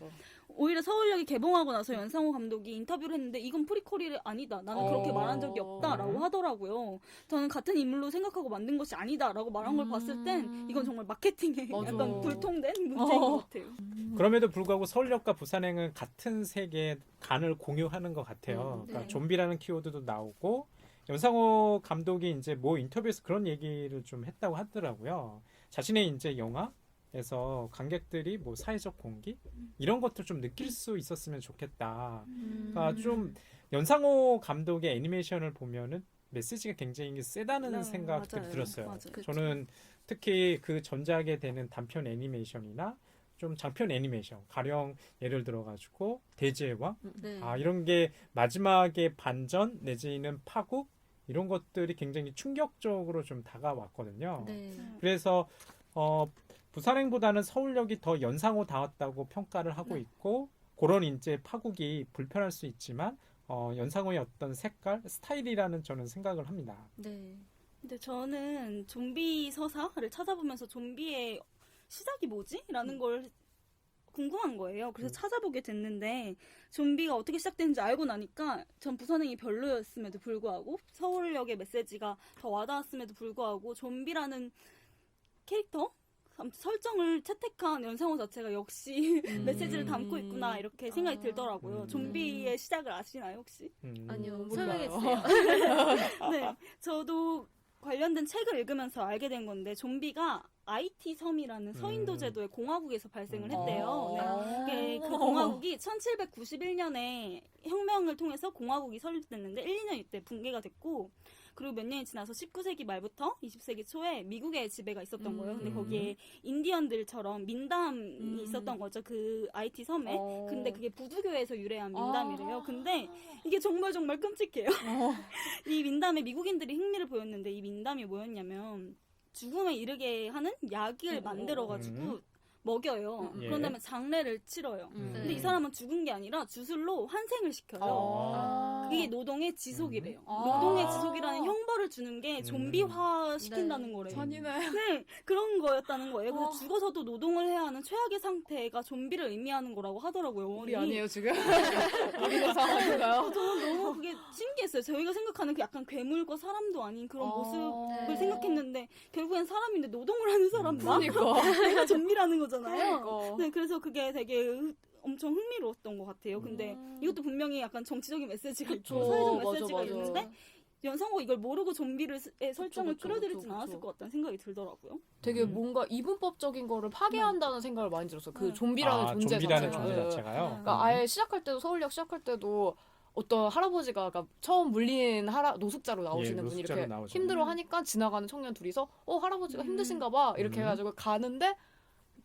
오히려 서울역이 개봉하고 나서 연상호 감독이 인터뷰를 했는데 이건 프리퀄이 아니다. 나는 그렇게 말한 적이 없다라고 하더라고요. 저는 같은 인물로 생각하고 만든 것이 아니다라고 말한 걸 봤을 땐 이건 정말 마케팅에 맞아. 약간 불통된 문제인 것 같아요. 그럼에도 불구하고 서울역과 부산행은 같은 세계의 간을 공유하는 것 같아요. 그러니까 네. 좀비라는 키워드도 나오고 연상호 감독이 이제 뭐 인터뷰에서 그런 얘기를 좀 했다고 하더라고요. 자신의 이제 영화에서 관객들이 뭐 사회적 공기 이런 것들 좀 느낄 수 있었으면 좋겠다. 그러니까 좀 연상호 감독의 애니메이션을 보면은 메시지가 굉장히 세다는 네, 생각이 맞아요. 들었어요. 맞아요. 저는 특히 그 전작에 되는 단편 애니메이션이나 좀 장편 애니메이션, 가령 예를 들어가지고 대지의 왕, 네. 이런 게 마지막에 반전 내지는 파국 이런 것들이 굉장히 충격적으로 좀 다가왔거든요. 네. 그래서 부산행보다는 서울역이 더 연상호 닿았다고 평가를 하고 있고 그런 이제 파국이 불편할 수 있지만 연상호의 어떤 색깔, 스타일이라는 저는 생각을 합니다. 네. 근데 저는 좀비 서사를 찾아보면서 좀비의 시작이 뭐지? 라는 걸 궁금한 거예요. 그래서 찾아보게 됐는데 좀비가 어떻게 시작되는지 알고 나니까 전 부산행이 별로였음에도 불구하고 서울역의 메시지가 더 와닿았음에도 불구하고 좀비라는 캐릭터? 아무튼 설정을 채택한 연상호 자체가 역시 메시지를 담고 있구나 이렇게 생각이 들더라고요. 좀비의 시작을 아시나요 혹시? 아니요. 몰라요. 설명해주세요. 네, 저도 관련된 책을 읽으면서 알게 된 건데 좀비가 IT 섬이라는 서인도 제도의 공화국에서 발생을 했대요. 네. 그 공화국이 1791년에 혁명을 통해서 공화국이 설립됐는데 1, 2년 이때 붕괴가 됐고 그리고 몇 년이 지나서 19세기 말부터 20세기 초에 미국의 지배가 있었던 거예요. 근데 거기에 인디언들처럼 민담이 있었던 거죠. 그 IT 섬에. 근데 그게 부두교에서 유래한 민담이래요. 근데 이게 정말 끔찍해요. 이 민담에 미국인들이 흥미를 보였는데 이 민담이 뭐였냐면 죽음에 이르게 하는 약을 만들어가지고 먹여요. 예. 그런 다음에 장례를 치러요. 근데 이 네. 사람은 죽은 게 아니라 주술로 환생을 시켜요. 아. 그게 노동의 지속이래요. 아. 노동의 지속이라는 형벌을 주는 게 좀비화 시킨다는 네. 거래요. 잔인해. 네, 그런 거였다는 거예요. 그래서 죽어서도 노동을 해야 하는 최악의 상태가 좀비를 의미하는 거라고 하더라고요. 우리 원인이. 아니에요 지금? 우리가 상황인가요? 저는 너무 그게 신기했어요. 저희가 생각하는 그 약간 괴물과 사람도 아닌 그런 모습을 네. 생각했는데 결국엔 사람인데 노동을 하는 사람 나? 그러니까. 내가 좀비라는 거잖아요. 그러니까. 네, 그래서 그게 되게 엄청 흥미로웠던 것 같아요. 근데 이것도 분명히 약간 정치적인 메시지가 있고 그쵸. 사회적 맞아, 메시지가 맞아. 있는데 연상호가 이걸 모르고 좀비를 설정을 그쵸, 끌어들이진 그쵸, 않았을 그쵸. 것 같다는 생각이 들더라고요. 되게 뭔가 이분법적인 거를 파괴한다는 생각을 많이 들었어요. 그 네. 좀비라는 존재 좀비라는 자체가. 존재 예. 자체가요. 그러니까 아예 시작할 때도 서울역 시작할 때도 어떤 할아버지가 그러니까 처음 물린 노숙자로 나오시는 예, 분이 노숙자로 이렇게 나오죠. 힘들어 하니까 지나가는 청년 둘이서 할아버지가 힘드신가 봐 이렇게 해가지고 가는데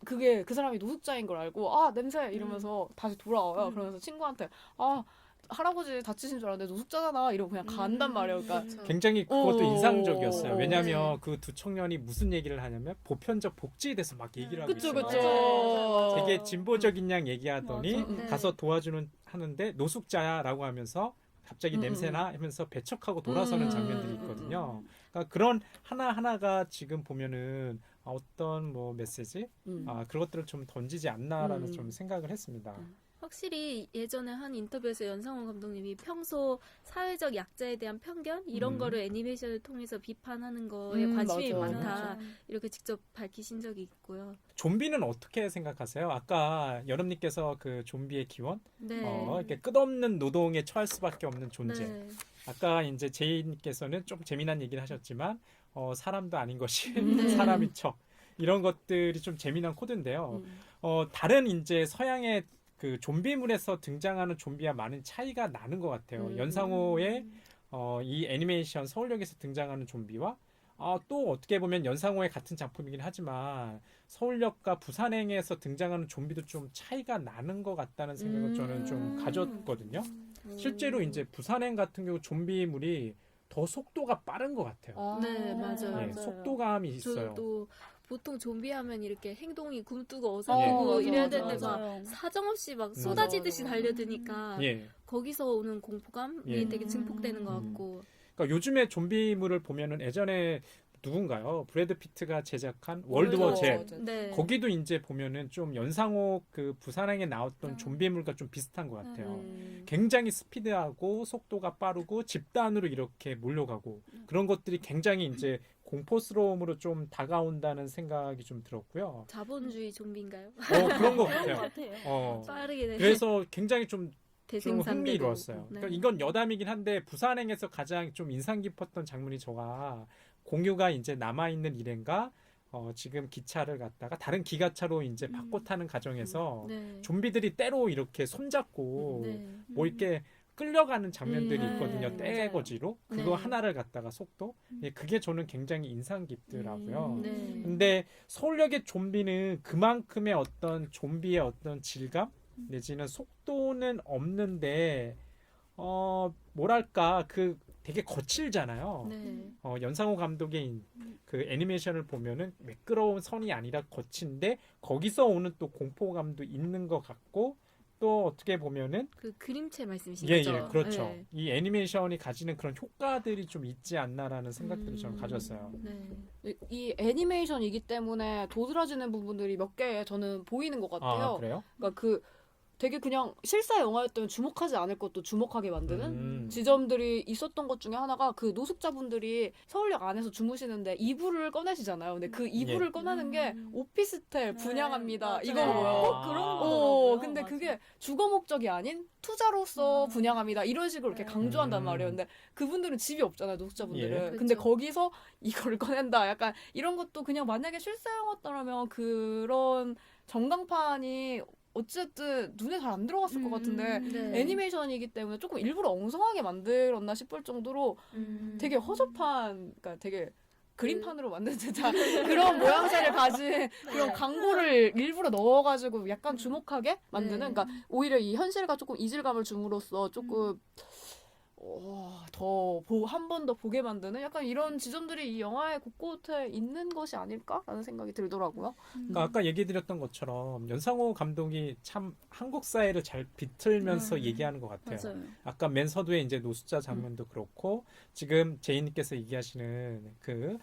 그게 그 사람이 노숙자인 걸 알고 냄새 이러면서 다시 돌아와요. 그러면서 친구한테 할아버지 다치신 줄 알았는데 노숙자잖아 이러고 그냥 간단 말이에요. 그러니까 굉장히 그것도 인상적이었어요. 오. 왜냐하면 네. 그 두 청년이 무슨 얘기를 하냐면 보편적 복지에 대해서 막 얘기를 하고 그쵸 있어요. 그쵸. 맞아요. 되게 진보적인 양 얘기하더니 맞아. 네. 가서 도와주는 하는데 노숙자야라고 하면서 갑자기 냄새나 하면서 배척하고 돌아서는 장면들이 있거든요. 그러니까 그런 하나하나가 지금 보면은 어떤 뭐 메시지 그런 것들을 좀 던지지 않나라는 좀 생각을 했습니다. 확실히 예전에 한 인터뷰에서 연상호 감독님이 평소 사회적 약자에 대한 편견 이런 거를 애니메이션을 통해서 비판하는 거에 관심이 맞아. 많다 이렇게 직접 밝히신 적이 있고요. 좀비는 어떻게 생각하세요? 아까 여름님께서 그 좀비의 기원, 네. 이렇게 끝없는 노동에 처할 수밖에 없는 존재. 네. 아까 이제 제이님께서는 좀 재미난 얘기를 하셨지만 사람도 아닌 것이 네. 사람인 척 이런 것들이 좀 재미난 코드인데요. 다른 이제 서양의 그 좀비물에서 등장하는 좀비와 많은 차이가 나는 것 같아요. 연상호의 이 애니메이션 서울역에서 등장하는 좀비와 또 어떻게 보면 연상호의 같은 작품이긴 하지만 서울역과 부산행에서 등장하는 좀비도 좀 차이가 나는 것 같다는 생각을 저는 좀 가졌거든요. 실제로 이제 부산행 같은 경우 좀비물이 더 속도가 빠른 것 같아요. 네, 맞아요. 예, 속도감이 있어요. 저도 보통 좀비 하면 이렇게 행동이 굼뜨고 예. 어설프고 맞아, 이래야 맞아, 되는데 막 맞아요. 사정없이 막 쏟아지듯이 맞아. 달려드니까 예. 거기서 오는 공포감이 예. 되게 증폭되는 것 같고 그러니까 요즘에 좀비물을 보면은 예전에 누군가요? 브래드 피트가 제작한 월드워 Z. 네. 거기도 이제 보면은 좀 연상호 그 부산행에 나왔던 좀비물과 좀 비슷한 것 같아요. 굉장히 스피드하고 속도가 빠르고 집단으로 이렇게 몰려가고 그런 것들이 굉장히 이제 공포스러움으로 좀 다가온다는 생각이 좀 들었고요. 자본주의 좀비인가요? 그런 것 그런 것 같아요. 같아요. 빠르게 네. 그래서 굉장히 좀 대생산되고 흥미로웠어요. 네. 그러니까 이건 여담이긴 한데 부산행에서 가장 좀 인상 깊었던 장면이 저가 공유가 이제 남아있는 일행과 지금 기차를 갔다가 다른 기가차로 이제 바꿔 타는 과정에서 네. 좀비들이 때로 이렇게 손잡고 네. 뭐 이렇게 끌려가는 장면들이 네, 있거든요. 맞아요. 떼거지로 그거 네. 하나를 갖다가 속도 그게 저는 굉장히 인상 깊더라고요. 네. 근데 서울역의 좀비는 그만큼의 어떤 좀비의 어떤 질감 내지는 속도는 없는데 뭐랄까 그 되게 거칠잖아요. 네. 연상호 감독의 그 애니메이션을 보면은 매끄러운 선이 아니라 거친데 거기서 오는 또 공포감도 있는 것 같고 또 어떻게 보면은 그 그림체 말씀이신 예, 거죠? 예, 그렇죠. 네. 이 애니메이션이 가지는 그런 효과들이 좀 있지 않나라는 생각들을 저는 가졌어요. 네. 이 애니메이션이기 때문에 도드라지는 부분들이 몇 개 저는 보이는 것 같아요. 그래요? 그러니까 그 되게 그냥 실사 영화였다면 주목하지 않을 것도 주목하게 만드는 지점들이 있었던 것 중에 하나가 그 노숙자분들이 서울역 안에서 주무시는데 이불을 꺼내시잖아요. 근데 그 이불을 꺼내는 게 오피스텔 분양합니다. 네, 이거고요. 맞아요. 꼭 그런 거더라고요. 근데 맞아. 그게 주거 목적이 아닌 투자로서 분양합니다. 이런 식으로 이렇게 강조한단 말이에요. 근데 그분들은 집이 없잖아요, 노숙자분들은. 예. 근데 그쵸. 거기서 이거를 꺼낸다. 약간 이런 것도 그냥 만약에 실사 영화였다면 그런 전광판이 어쨌든 눈에 잘 안 들어갔을 것 같은데 네. 애니메이션이기 때문에 조금 일부러 엉성하게 만들었나 싶을 정도로 되게 허접한, 그러니까 되게 그림판으로 만든 듯한 그런 모양새를 가진 그런 광고를 일부러 넣어가지고 약간 주목하게 만드는, 네. 그러니까 오히려 이 현실과 조금 이질감을 줌으로써 조금 한 번 더 보게 만드는 약간 이런 지점들이 이 영화의 곳곳에 있는 것이 아닐까라는 생각이 들더라고요. 그러니까 아까 얘기드렸던 것처럼 연상호 감독이 참 한국 사회를 잘 비틀면서 얘기하는 것 같아요. 맞아요. 아까 맨 서두에 이제 노숙자 장면도 그렇고 지금 제이님께서 얘기하시는 그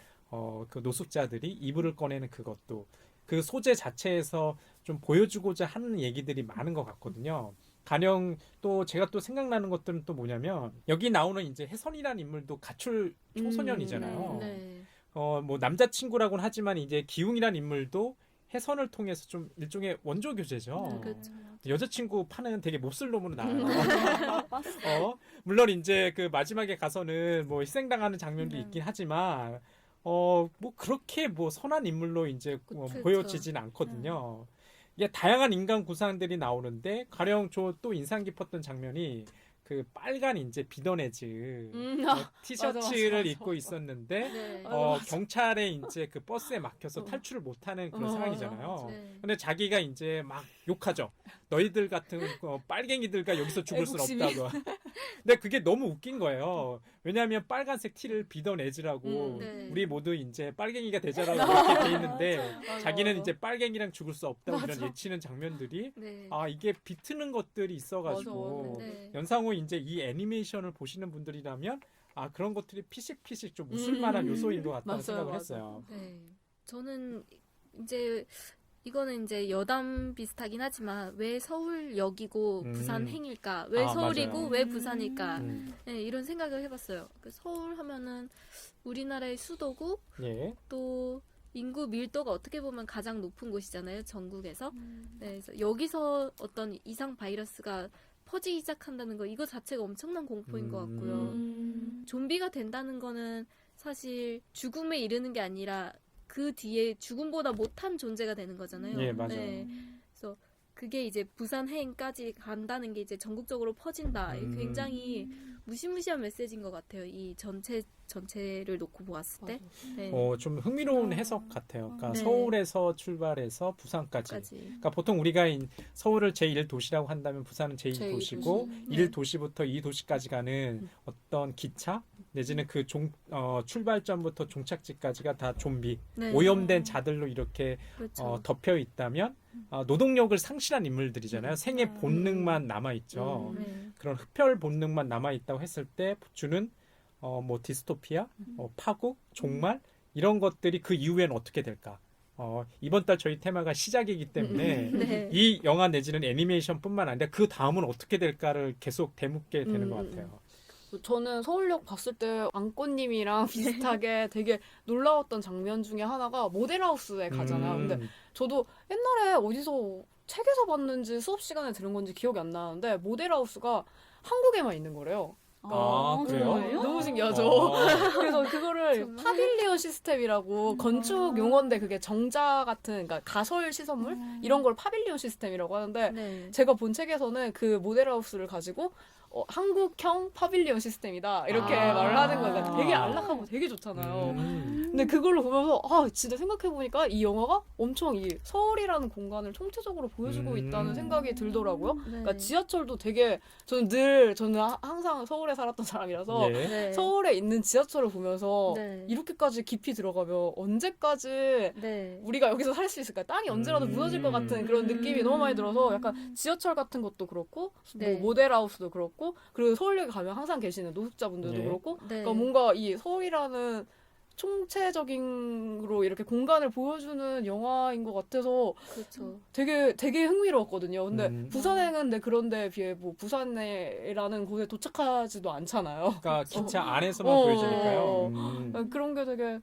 노숙자들이 이불을 꺼내는 그것도 그 소재 자체에서 좀 보여주고자 하는 얘기들이 많은 것 같거든요. 가령 또 제가 또 생각나는 것들은 또 뭐냐면 여기 나오는 이제 혜선이라는 인물도 가출 청소년이잖아요. 네. 뭐 남자친구라고는 하지만 이제 기웅이라는 인물도 혜선을 통해서 좀 일종의 원조 교제죠. 그렇죠. 여자친구 파는 되게 몹쓸 놈으로 나와요. 물론 이제 그 마지막에 가서는 뭐 희생당하는 장면도 있긴 하지만 뭐 그렇게 뭐 선한 인물로 이제 그쵸. 보여지진 않거든요. 이게 다양한 인간 구상들이 나오는데 가령 저 또 인상 깊었던 장면이 그 빨간 이제 비더네즈 티셔츠를 맞아. 입고 있었는데 네. 경찰에 이제 그 버스에 막혀서 탈출을 못하는 그런 상황이잖아요. 네. 근데 자기가 이제 막 욕하죠. 너희들 같은 빨갱이들과 여기서 죽을 순 애국심이. 없다고. 근데 그게 너무 웃긴 거예요. 왜냐하면 빨간색 티를 비더네즈라고 네. 우리 모두 이제 빨갱이가 되자라고 이렇게 돼 있는데 맞아. 자기는 이제 빨갱이랑 죽을 수 없다고 맞아. 이런 예치는 장면들이 네. 이게 비트는 것들이 있어가지고 맞아. 네. 연상호 이제 이 애니메이션을 보시는 분들이라면 그런 것들이 피식피식 좀 웃을 만한 요소인 것 같다는 맞아요, 생각을 맞아요. 했어요. 네. 저는 이제 이거는 이제 여담 비슷하긴 하지만 왜 서울역이고 부산 행일까? 왜 서울이고 맞아요. 왜 부산일까? 음. 네, 이런 생각을 해봤어요. 서울 하면은 우리나라의 수도고 예. 또 인구 밀도가 어떻게 보면 가장 높은 곳이잖아요, 전국에서. 네, 그래서 여기서 어떤 이상 바이러스가 퍼지기 시작한다는 거 이거 자체가 엄청난 공포인 것 같고요. 좀비가 된다는 거는 사실 죽음에 이르는 게 아니라 그 뒤에 죽음보다 못한 존재가 되는 거잖아요. 예, 맞아요. 네, 그래서 그게 이제 부산 해행까지 간다는 게 이제 전국적으로 퍼진다. 굉장히 무시무시한 메시지인 것 같아요. 이 전체를 놓고 보았을 때. 네. 좀 흥미로운 해석 같아요. 그러니까 네. 서울에서 출발해서 부산까지. 까지. 그러니까 보통 우리가 서울을 제1도시라고 한다면 부산은 제2도시고 제2도시. 1도시부터 2도시까지 가는 어떤 기차 내지는 그 출발점부터 종착지까지가 다 좀비 네. 오염된 자들로 이렇게 그렇죠. 덮여 있다면 노동력을 상실한 인물들이잖아요. 생의 본능만 남아 있죠. 네. 그런 흡혈 본능만 남아 있다고 했을 때 주는 뭐 디스토피아, 파국, 종말 이런 것들이 그 이후에는 어떻게 될까? 이번 달 저희 테마가 시작이기 때문에 네. 이 영화 내지는 애니메이션뿐만 아니라 그 다음은 어떻게 될까를 계속 되묻게 되는 것 같아요. 저는 서울역 봤을 때 앙꼬님이랑 비슷하게 되게 놀라웠던 장면 중에 하나가 모델하우스에 가잖아요. 근데 저도 옛날에 어디서 책에서 봤는지 수업 시간에 들은 건지 기억이 안 나는데 모델하우스가 한국에만 있는 거래요. 그래요? 너무 신기하죠. 그래서 그거를 정말? 파빌리온 시스템이라고 건축 용어인데 그게 정자 같은 그러니까 가설 시설물 이런 걸 파빌리온 시스템이라고 하는데 네. 제가 본 책에서는 그 모델하우스를 가지고 한국형 파빌리온 시스템이다 이렇게 말을 하는 거예요. 그러니까 되게 안락하고 되게 좋잖아요. 근데 그걸로 보면서 진짜 생각해보니까 이 영화가 엄청 이 서울이라는 공간을 총체적으로 보여주고 있다는 생각이 들더라고요. 네. 그러니까 지하철도 되게 저는 항상 서울에 살았던 사람이라서 예. 네. 서울에 있는 지하철을 보면서 네. 이렇게까지 깊이 들어가면 언제까지 네. 우리가 여기서 살 수 있을까? 땅이 언제라도 무너질 것 같은 그런 느낌이 너무 많이 들어서 약간 지하철 같은 것도 그렇고 네. 뭐 모델하우스도 그렇고 그리고 서울역에 가면 항상 계시는 노숙자분들도 네. 그렇고 네. 그러니까 뭔가 이 서울이라는 총체적인로 이렇게 공간을 보여주는 영화인 것 같아서 그렇죠. 되게 흥미로웠거든요. 근데 부산행은 근데 그런데 비해 뭐 부산에라는 곳에 도착하지도 않잖아요. 그러니까 기차 안에서만 어. 보여주니까요. 그런 게 되게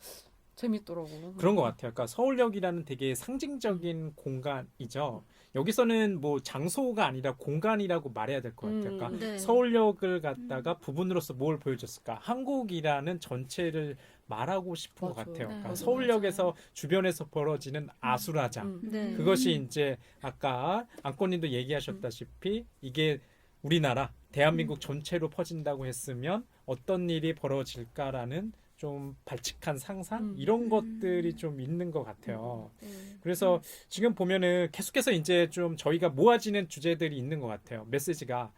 재밌더라고요. 그런 것 같아요. 그러니까 서울역이라는 되게 상징적인 공간이죠. 여기서는 뭐 장소가 아니라 공간이라고 말해야 될 것 같아요. 그러니까 네. 서울역을 갖다가 부분으로서 뭘 보여줬을까? 한국이라는 전체를 말하고 싶은 것 맞아요. 같아요. 네, 그러니까 맞아요. 서울역에서 주변에서 벌어지는 아수라장. 네. 그것이 이제 아까 안꼬님도 얘기하셨다시피 이게 우리나라 대한민국 전체로 퍼진다고 했으면 어떤 일이 벌어질까라는 좀 발칙한 상상 이런 것들이 좀 있는 것 같아요. 네. 그래서 지금 보면은 계속해서 이제 좀 저희가 모아지는 주제들이 있는 것 같아요. 메시지가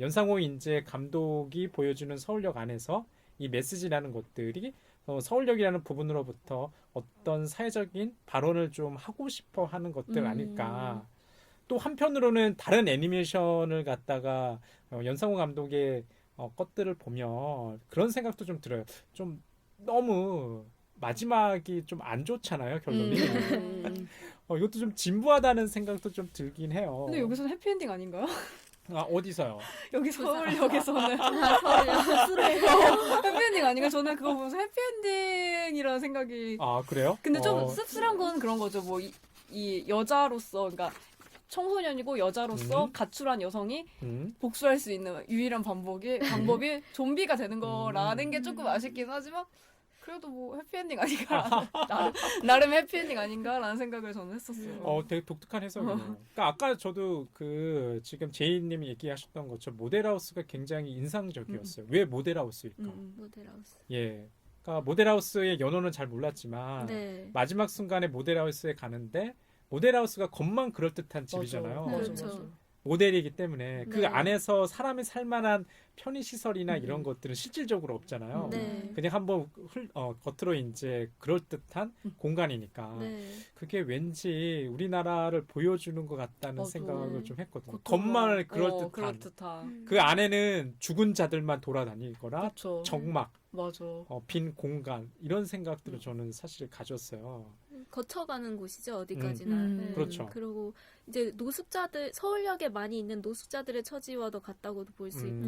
연상호 이제 감독이 보여주는 서울역 안에서 이 메시지라는 것들이 서울역이라는 부분으로부터 어떤 사회적인 발언을 좀 하고 싶어 하는 것들 아닐까. 또 한편으로는 다른 애니메이션을 갖다가 연상호 감독의 것들을 보면 그런 생각도 좀 들어요. 좀 너무 마지막이 좀 안 좋잖아요, 결론이. 이것도 좀 진부하다는 생각도 좀 들긴 해요. 근데 여기서는 해피엔딩 아닌가요? 어디서요? 여기 서울역에서는 해피엔딩 아닌가? 저는 그거 보면서 해피엔딩이라는 생각이. 그래요? 근데 좀 씁쓸한 건 그런 거죠. 뭐 이 여자로서, 그러니까 청소년이고 여자로서 가출한 여성이 복수할 수 있는 유일한 방법이 좀비가 되는 거라는 게 조금 아쉽긴 하지만 그래도 뭐 해피엔딩 아닌가 나름 해피엔딩 아닌가라는 생각을 저는 했었어요. 되게 독특한 해석이네요. 그러니까 아까 저도 그 지금 제이님이 얘기하셨던 것처럼 모델하우스가 굉장히 인상적이었어요. 왜 모델하우스일까? 모델하우스. 예. 그러니까 모델하우스의 연호는 잘 몰랐지만 네. 마지막 순간에 모델하우스에 가는데 모델하우스가 겉만 그럴듯한 집이잖아요. 그렇죠. 모델이기 때문에 그 네. 안에서 사람이 살만한 편의시설이나 이런 것들은 실질적으로 없잖아요. 네. 그냥 한번 겉으로 이제 그럴듯한 공간이니까 네. 그게 왠지 우리나라를 보여주는 것 같다는 맞아. 생각을 좀 했거든요. 그것도 겉만 뭐, 그럴듯한 그럴듯한. 그 안에는 죽은 자들만 돌아다니거나 그렇죠. 정막 맞아. 빈 공간 이런 생각들을 저는 사실 가졌어요. 거쳐가는 곳이죠, 어디까지나. 네. 그렇죠. 그리고 이제 노숙자들, 서울역에 많이 있는 노숙자들의 처지와도 같다고도 볼 수 있고.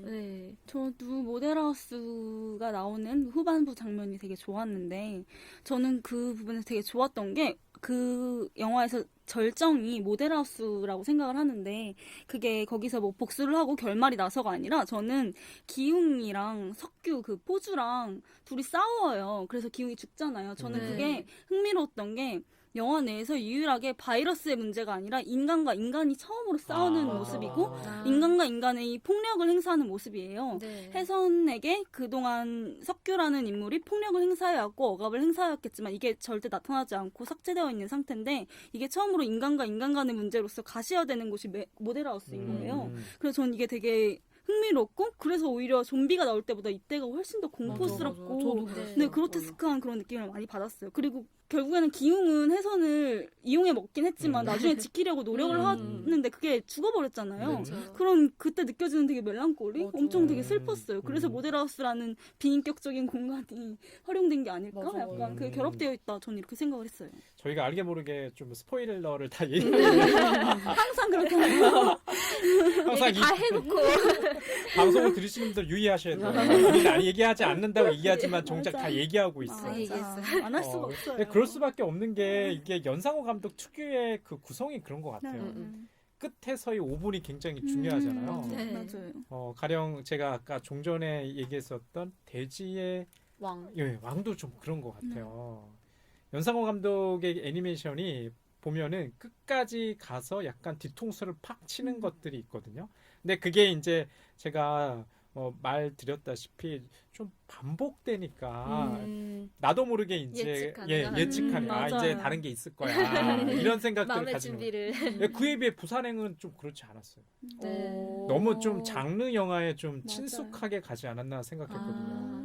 네. 저도 모델하우스가 나오는 후반부 장면이 되게 좋았는데 저는 그 부분에서 되게 좋았던 게 그 영화에서 절정이 모델하우스라고 생각을 하는데 그게 거기서 뭐 복수를 하고 결말이 나서가 아니라 저는 기웅이랑 석규 그 포주랑 둘이 싸워요. 그래서 기웅이 죽잖아요. 저는 네. 그게 흥미로웠던 게 영화 내에서 유일하게 바이러스의 문제가 아니라 인간과 인간이 처음으로 싸우는 모습이고 인간과 인간의 폭력을 행사하는 모습이에요. 네. 혜선에게 그동안 석규라는 인물이 폭력을 행사해왔고 억압을 행사해왔겠지만 이게 절대 나타나지 않고 삭제되어 있는 상태인데 이게 처음으로 인간과 인간 간의 문제로서 가시화되는 곳이 모델하우스인 거예요. 그래서 전 이게 되게 흥미롭고 그래서 오히려 좀비가 나올 때보다 이때가 훨씬 더 공포스럽고 네, 그로테스크한 그런 느낌을 많이 받았어요. 그리고 결국에는 기웅은 혜선을 이용해 먹긴 했지만 나중에 지키려고 노력을 하는데 그게 죽어버렸잖아요. 그럼 그때 느껴지는 되게 멜랑콜리? 엄청 되게 슬펐어요. 그래서 모델하우스라는 비인격적인 공간이 활용된 게 아닐까? 맞아. 약간 그게 결합되어 있다. 저는 이렇게 생각을 했어요. 저희가 알게 모르게 좀 스포일러를 다 얘기해요. 항상 그렇게 하요 항상 다 해놓고. 방송을 들으시는 분들 유의하셔야 돼요. 우리는 얘기하지 않는다고 얘기하지만 정작 다 얘기하고 있어요. 얘기했어요. 안 할 수가 없어요. 근데 그럴 수밖에 없는 게 이게 연상호 감독 특유의 그 구성이 그런 것 같아요. 끝에서의 5분이 굉장히 중요하잖아요. 네. 맞아요. 가령 제가 아까 종전에 얘기했었던 대지의 왕. 왕도 좀 그런 것 같아요. 연상호 감독의 애니메이션이 보면은 끝까지 가서 약간 뒤통수를 팍 치는 것들이 있거든요. 근데 그게 이제 제가 말 드렸다시피 좀 반복되니까 나도 모르게 이제 예측하는 이제 다른 게 있을 거야 이런 생각들을 마음의 가지는 준비를. 그에 비해 부산행은 좀 그렇지 않았어요. 네. 너무 좀 장르 영화에 좀 친숙하게 가지 않았나 생각했거든요.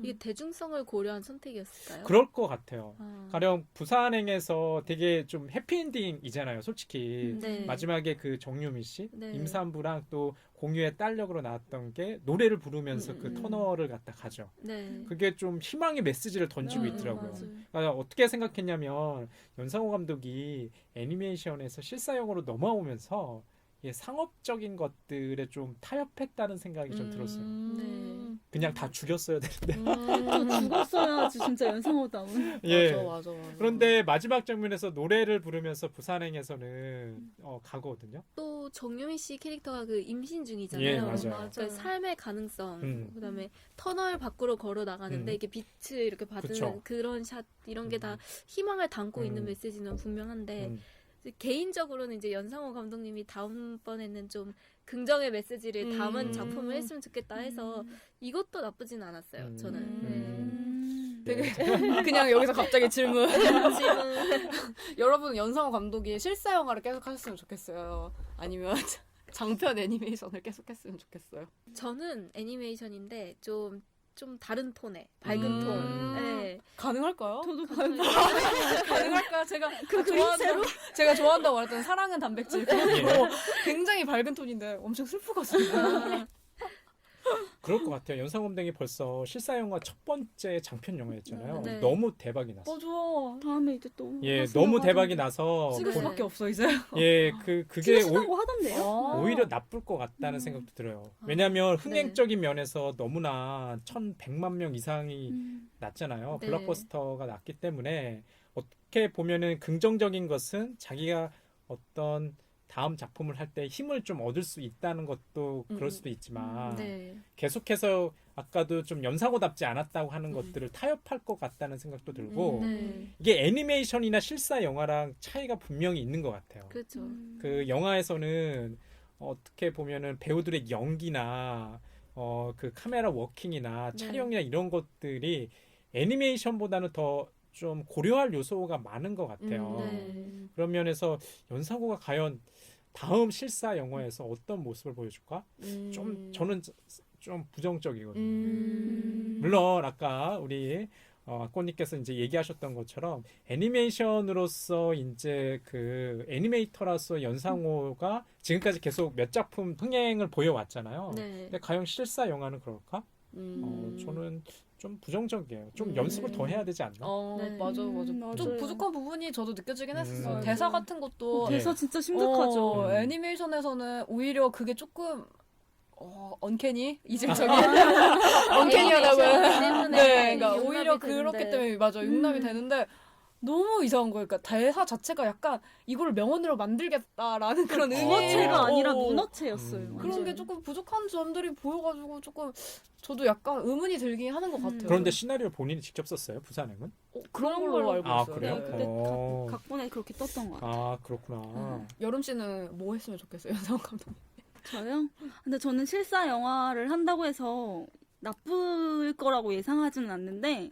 이게 대중성을 고려한 선택이었을까요? 그럴 것 같아요. 가령 부산행에서 되게 좀 해피엔딩이잖아요, 솔직히. 네. 마지막에 그 정유미 씨, 네. 임산부랑 또 공유의 딸 역으로 나왔던 게 노래를 부르면서 그 터널을 갖다 가죠. 네. 그게 좀 희망의 메시지를 던지고 있더라고요. 맞아요. 그러니까 어떻게 생각했냐면 연상호 감독이 애니메이션에서 실사용으로 넘어오면서 상업적인 것들에 좀 타협했다는 생각이 좀 들었어요. 네. 그냥 다 죽였어야 되는데. 또 죽었어야지 진짜 연상호다운. 예. 맞아. 그런데 마지막 장면에서 노래를 부르면서 부산행에서는 가거든요. 또 정유미 씨 캐릭터가 그 임신 중이잖아요. 예, 맞아요. 그러니까 삶의 가능성, 그다음에 터널 밖으로 걸어 나가는데 이게 빛을 이렇게 받은 그쵸. 그런 샷 이런 게 다 희망을 담고 있는 메시지는 분명한데 개인적으로는 이제 연상호 감독님이 다음번에는 좀 긍정의 메시지를 담은 작품을 했으면 좋겠다 해서 이것도 나쁘진 않았어요. 저는. 되게 그냥 여기서 갑자기 질문. 지금 여러분 연상호 감독이 실사 영화를 계속 하셨으면 좋겠어요. 아니면 장편 애니메이션을 계속 했으면 좋겠어요. 저는 애니메이션인데 좀 다른 톤의 밝은 톤. 네. 가능할까요? 저도 가능할까요? 제가 좋아한다고 말했던 사랑은 단백질 그것도 굉장히 밝은 톤인데 엄청 슬프거든요. 그럴 것 같아요. 연상검댕이 벌써 실사영화 첫 번째 장편 영화였잖아요. 네. 너무 대박이 났어요. 맞아. 다음에 이제 또 예, 하시려고 너무 대박이 하던데. 나서 찍을 네. 수밖에 없어 이제. 예, 그게 찍으시다고 하던데요? 오히려 나쁠 것 같다는 생각도 들어요. 왜냐하면 네. 흥행적인 면에서 너무나 1,100만 명 이상이 났잖아요. 네. 블록버스터가 났기 때문에 어떻게 보면은 긍정적인 것은 자기가 어떤 다음 작품을 할 때 힘을 좀 얻을 수 있다는 것도 그럴 수도 있지만 네. 계속해서 아까도 좀 연상호답지 않았다고 하는 것들을 타협할 것 같다는 생각도 들고 네. 이게 애니메이션이나 실사 영화랑 차이가 분명히 있는 것 같아요. 그렇죠. 그 영화에서는 어떻게 보면은 배우들의 연기나 그 카메라 워킹이나 네. 촬영이나 이런 것들이 애니메이션보다는 더 좀 고려할 요소가 많은 것 같아요. 네. 그런 면에서 연상호가 과연 다음 실사 영화에서 어떤 모습을 보여줄까? 좀 저는 좀 부정적이거든요. 물론 아까 우리 아꼬님께서 이제 얘기하셨던 것처럼 애니메이션으로서 이제 그 애니메이터로서 연상호가 지금까지 계속 몇 작품 흥행을 보여왔잖아요. 네. 근데 과연 실사 영화는 그럴까? 저는 좀 부정적이에요. 좀 연습을 더 해야 되지 않나? 네. 맞아. 좀 맞아요. 부족한 부분이 저도 느껴지긴 했었어요. 음. 대사 같은 것도 대사 진짜 심각하죠. 애니메이션에서는 오히려 그게 조금 언캐니? 아. 이질적인 언캐니하다고요. 애니메이션이기 때문에 네, 그러니까 용납이 오히려 되는데. 그렇기 때문에 맞아 용납이 되는데 너무 이상한 거예요. 그러니까 대사 자체가 약간 이거를 명언으로 만들겠다라는 그런 구어체가 아니라 어, 문어체였어요. 그런 게 완전. 조금 부족한 점들이 보여가지고 조금 저도 약간 의문이 들긴 하는 것 같아요. 그런데 시나리오 본인이 직접 썼어요? 부산행은? 그런 걸로 알고 아, 있어요. 그래요? 네, 그때 어. 각본에 그렇게 떴던 것 같아요. 아 그렇구나. 여름 씨는 뭐 했으면 좋겠어요, 연상 감독님? 저요? 근데 저는 실사 영화를 한다고 해서 나쁠 거라고 예상하지는 않는데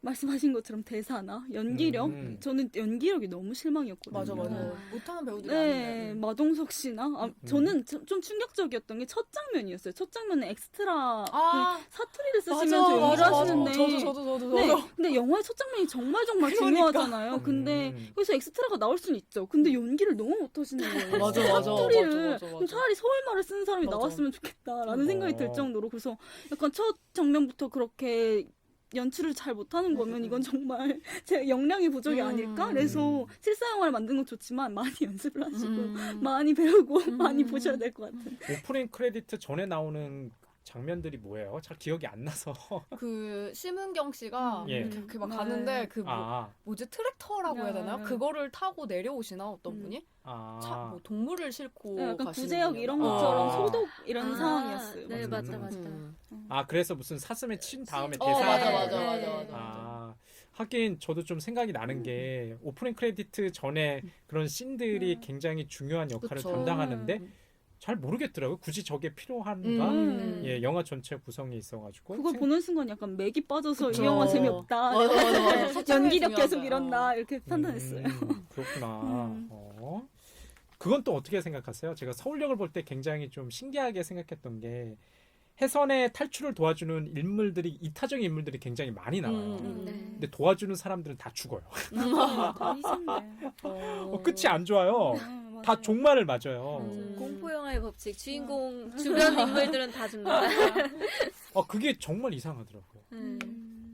말씀하신 것처럼 대사나 연기력 저는 연기력이 너무 실망이었거든요. 맞아. 못하는 배우들이 네, 아닌데. 마동석 씨나 저는 좀 충격적이었던 게 첫 장면이었어요. 첫 장면에 엑스트라 아, 그 사투리를 쓰시면서 연기를 하시는데 저도. 네, 근데 영화의 첫 장면이 정말 그러니까. 중요하잖아요. 근데 거기서 엑스트라가 나올 수는 있죠. 근데 연기를 너무 못하시는 거예요. 맞아. 사투리를 맞아. 그럼 차라리 서울말을 쓰는 사람이 맞아. 나왔으면 좋겠다라는 생각이 들 정도로 그래서 약간 첫 장면부터 그렇게 연출을 잘 못하는 거면 이건 정말 제 역량이 부족이 아닐까? 그래서 실사 영화를 만드는 건 좋지만 많이 연습을 하시고 많이 배우고 많이 보셔야 될 것 같아요. 오프닝 크레디트 전에 나오는 장면들이 뭐예요? 잘 기억이 안 나서. 그 심은경 씨가 예. 이렇게 막 네. 가는데 그 아, 뭐지 트랙터라고 해야 되나요? 네. 그거를 타고 내려오시나 어떤 분이? 아. 뭐 동물을 싣고 약간 가시는 구제역 분이었나? 이런 것처럼 아. 소독 이런 상황이었어요. 네, 맞다. 아, 그래서 무슨 사슴에 친 다음에 어, 대사. 맞아. 아, 하긴 저도 좀 생각이 나는 게 오프닝 크레디트 전에 그런 씬들이 굉장히 중요한 역할을 그쵸. 담당하는데 잘 모르겠더라고요. 굳이 저게 필요한가? 예, 영화 전체 구성에 있어가지고. 그걸 보는 순간 약간 맥이 빠져서 그쵸. 이 영화 재미없다. 맞아. 연기력 계속 중요하다. 이런다 이렇게 판단했어요. 그렇구나. 그건 또 어떻게 생각하세요? 제가 서울역을 볼 때 굉장히 좀 신기하게 생각했던 게 해선의 탈출을 도와주는 인물들이 이타적인 인물들이 굉장히 많이 나와요. 네. 근데 도와주는 사람들은 다 죽어요. 다 희생돼. 끝이 안 좋아요. 다 종말을 맞아요. 공포 영화의 법칙. 주인공 주변 인물들은 다 죽는다. 그게 정말 이상하더라고요. 네.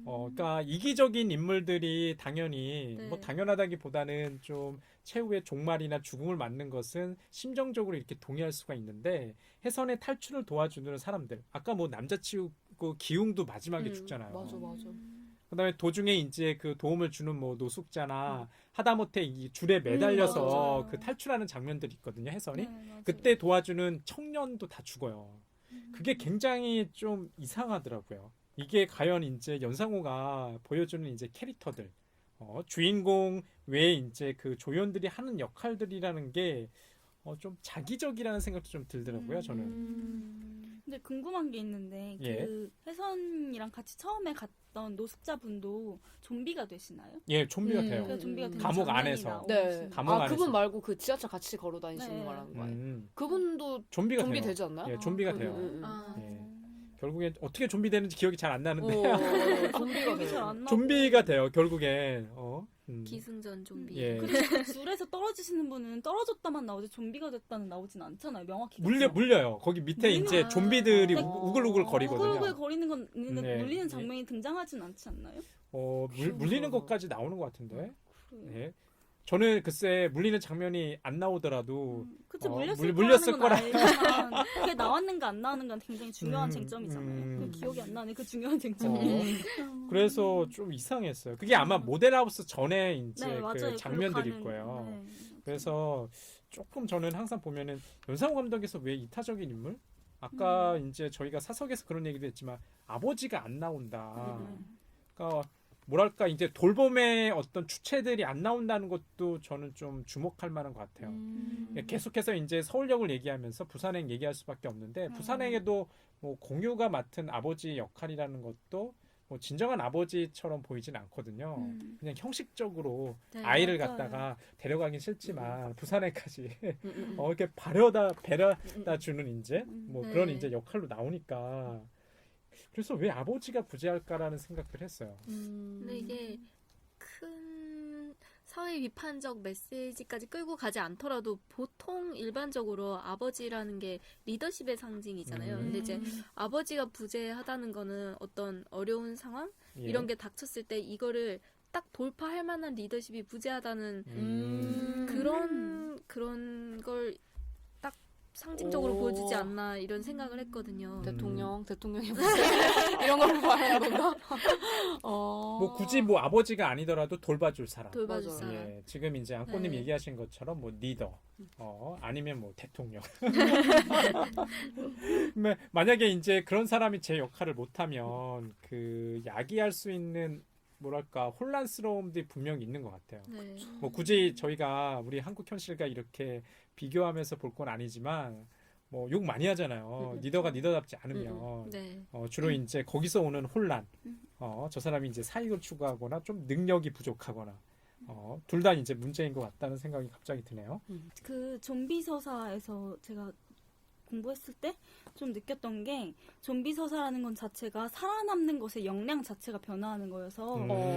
그러니까 이기적인 인물들이 당연히 네. 뭐 당연하다기보다는 좀 최후의 종말이나 죽음을 맞는 것은 심정적으로 이렇게 동의할 수가 있는데 해선의 탈출을 도와주는 사람들 아까 뭐 남자치고 기웅도 마지막에 죽잖아요. 맞아. 그다음에 도중에 이제 그 도움을 주는 뭐 노숙자나 하다못해 이 줄에 매달려서 그 탈출하는 장면들이 있거든요. 해선이 그때 도와주는 청년도 다 죽어요. 그게 굉장히 좀 이상하더라고요. 이게 과연 이제 연상호가 보여주는 이제 캐릭터들, 주인공 외에 이제 그 조연들이 하는 역할들이라는 게 좀 자기적이라는 생각도 좀 들더라고요. 저는. 근데 궁금한 게 있는데 예. 그 혜선이랑 같이 처음에 갔던 노숙자분도 좀비가 되시나요? 예, 좀비가 돼요. 그 좀비가 되는 감옥 장면이 안에서. 네. 감옥 아 안에서. 그분 말고 그 지하철 같이 걸어 다니시는 네. 거라는 거예요. 음, 그분도 좀비가 좀비 돼요. 되지 않나요? 예, 좀비가 돼요. 아. 예. 결국엔 어떻게 좀비 되는지 기억이 잘 안 나는데 좀비가 기억이 잘 돼요. 안 나고 좀비가 돼요. 결국엔. 기승전 좀비. 예. 근데 줄에서 떨어지시는 분은 떨어졌다만 나오지 좀비가 됐다는 나오진 않잖아요. 명확히. 물려요. 거기 밑에 물리는 이제 거. 좀비들이 네. 우글우글 거리거든요. 우글우글 거리는 건 있는데 네. 물리는 장면이 등장하진 않지 않나요? 물리는 것까지 나오는 것 같은데. 그래요. 예. 저는 글쎄 물리는 장면이 안 나오더라도 그치 어, 물렸을 물렸을 거라는 건 알지만 그게 나왔는가 안 나왔는가 굉장히 중요한 음, 쟁점이잖아요. 그 기억이 안 나네. 그 중요한 쟁점이. 그래서 좀 이상했어요. 그게 아마 모델하우스 전에 이제 네, 맞아요. 그 장면들일 글로 가는, 거예요. 네. 그래서 조금 저는 항상 보면은 연상호 감독에서 왜 이타적인 인물? 아까 이제 저희가 사석에서 그런 얘기도 했지만 아버지가 안 나온다. 그러니까 뭐랄까 이제 돌봄의 어떤 주체들이 안 나온다는 것도 저는 좀 주목할 만한 것 같아요. 계속해서 이제 서울역을 얘기하면서 부산행 얘기할 수밖에 없는데 부산행에도 뭐 공유가 맡은 아버지 역할이라는 것도 뭐 진정한 아버지처럼 보이진 않거든요. 그냥 형식적으로 네, 아이를 맞아요. 갖다가 데려가긴 싫지만 부산행까지 이렇게 배려다 주는 이제 뭐 네. 그런 이제 역할로 나오니까 그래서 왜 아버지가 부재할까라는 생각을 했어요. 근데 이게 큰 사회 비판적 메시지까지 끌고 가지 않더라도 보통 일반적으로 아버지라는 게 리더십의 상징이잖아요. 근데 이제 아버지가 부재하다는 거는 어떤 어려운 상황 예. 이런 게 닥쳤을 때 이거를 딱 돌파할 만한 리더십이 부재하다는 그런 걸 딱 상징적으로 오. 보여주지 않나 이런 생각을 했거든요. 대통령의 이런 걸 말하는 건가? 뭐 굳이 뭐 아버지가 아니더라도 돌봐줄 사람. 돌봐줄 맞아요. 사람. 예, 지금 이제 안꼬님 네. 얘기하신 것처럼 뭐 리더, 아니면 뭐 대통령. 만약에 이제 그런 사람이 제 역할을 못하면 그 야기할 수 있는 뭐랄까 혼란스러움들이 분명히 있는 것 같아요. 네. 뭐 굳이 저희가 우리 한국 현실과 이렇게 비교하면서 볼 건 아니지만 뭐 욕 많이 하잖아요. 리더가 리더답지 않으면 네. 주로 이제 거기서 오는 혼란, 저 사람이 이제 사익을 추구하거나 좀 능력이 부족하거나 둘 다 이제 문제인 것 같다는 생각이 갑자기 드네요. 그 좀비 서사에서 제가 공부했을 때 좀 느꼈던 게 좀비 서사라는 건 자체가 살아남는 것의 역량 자체가 변화하는 거여서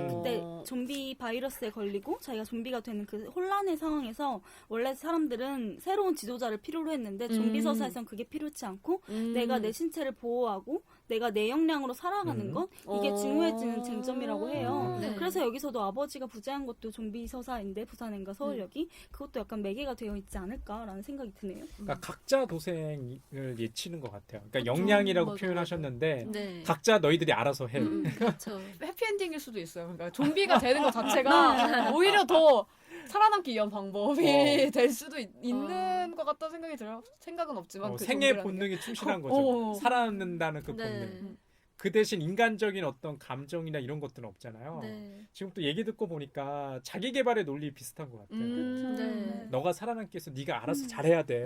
그때 좀비 바이러스에 걸리고 자기가 좀비가 되는 그 혼란의 상황에서 원래 사람들은 새로운 지도자를 필요로 했는데 좀비 서사에선 그게 필요치 않고 내가 내 신체를 보호하고 내가 내 역량으로 살아가는 것 이게 중요해지는 쟁점이라고 해요. 네. 그래서 여기서도 아버지가 부재한 것도 좀비 서사인데 부산행과 서울역이 그것도 약간 매개가 되어 있지 않을까라는 생각이 드네요. 그러니까 각자 도생을 예치는 것 같아요. 그러니까 역량이라고 맞아, 표현하셨는데 네. 각자 너희들이 알아서 해. 그렇죠. 해피엔딩일 수도 있어요. 그러니까 좀비가 되는 것 자체가 오히려 더 살아남기 위한 방법이 될 수도 있는 것 같다는 생각이 들어요. 생각은 없지만 그 생애 좀비라는 게. 본능에 충실한 거죠. 살아남는다는 그 네. 본능. 그 대신 인간적인 어떤 감정이나 이런 것들은 없잖아요. 네. 지금 또 얘기 듣고 보니까 자기 개발의 논리 비슷한 것 같아요. 네. 너가 살아남기 위해서 네가 알아서 잘해야 돼.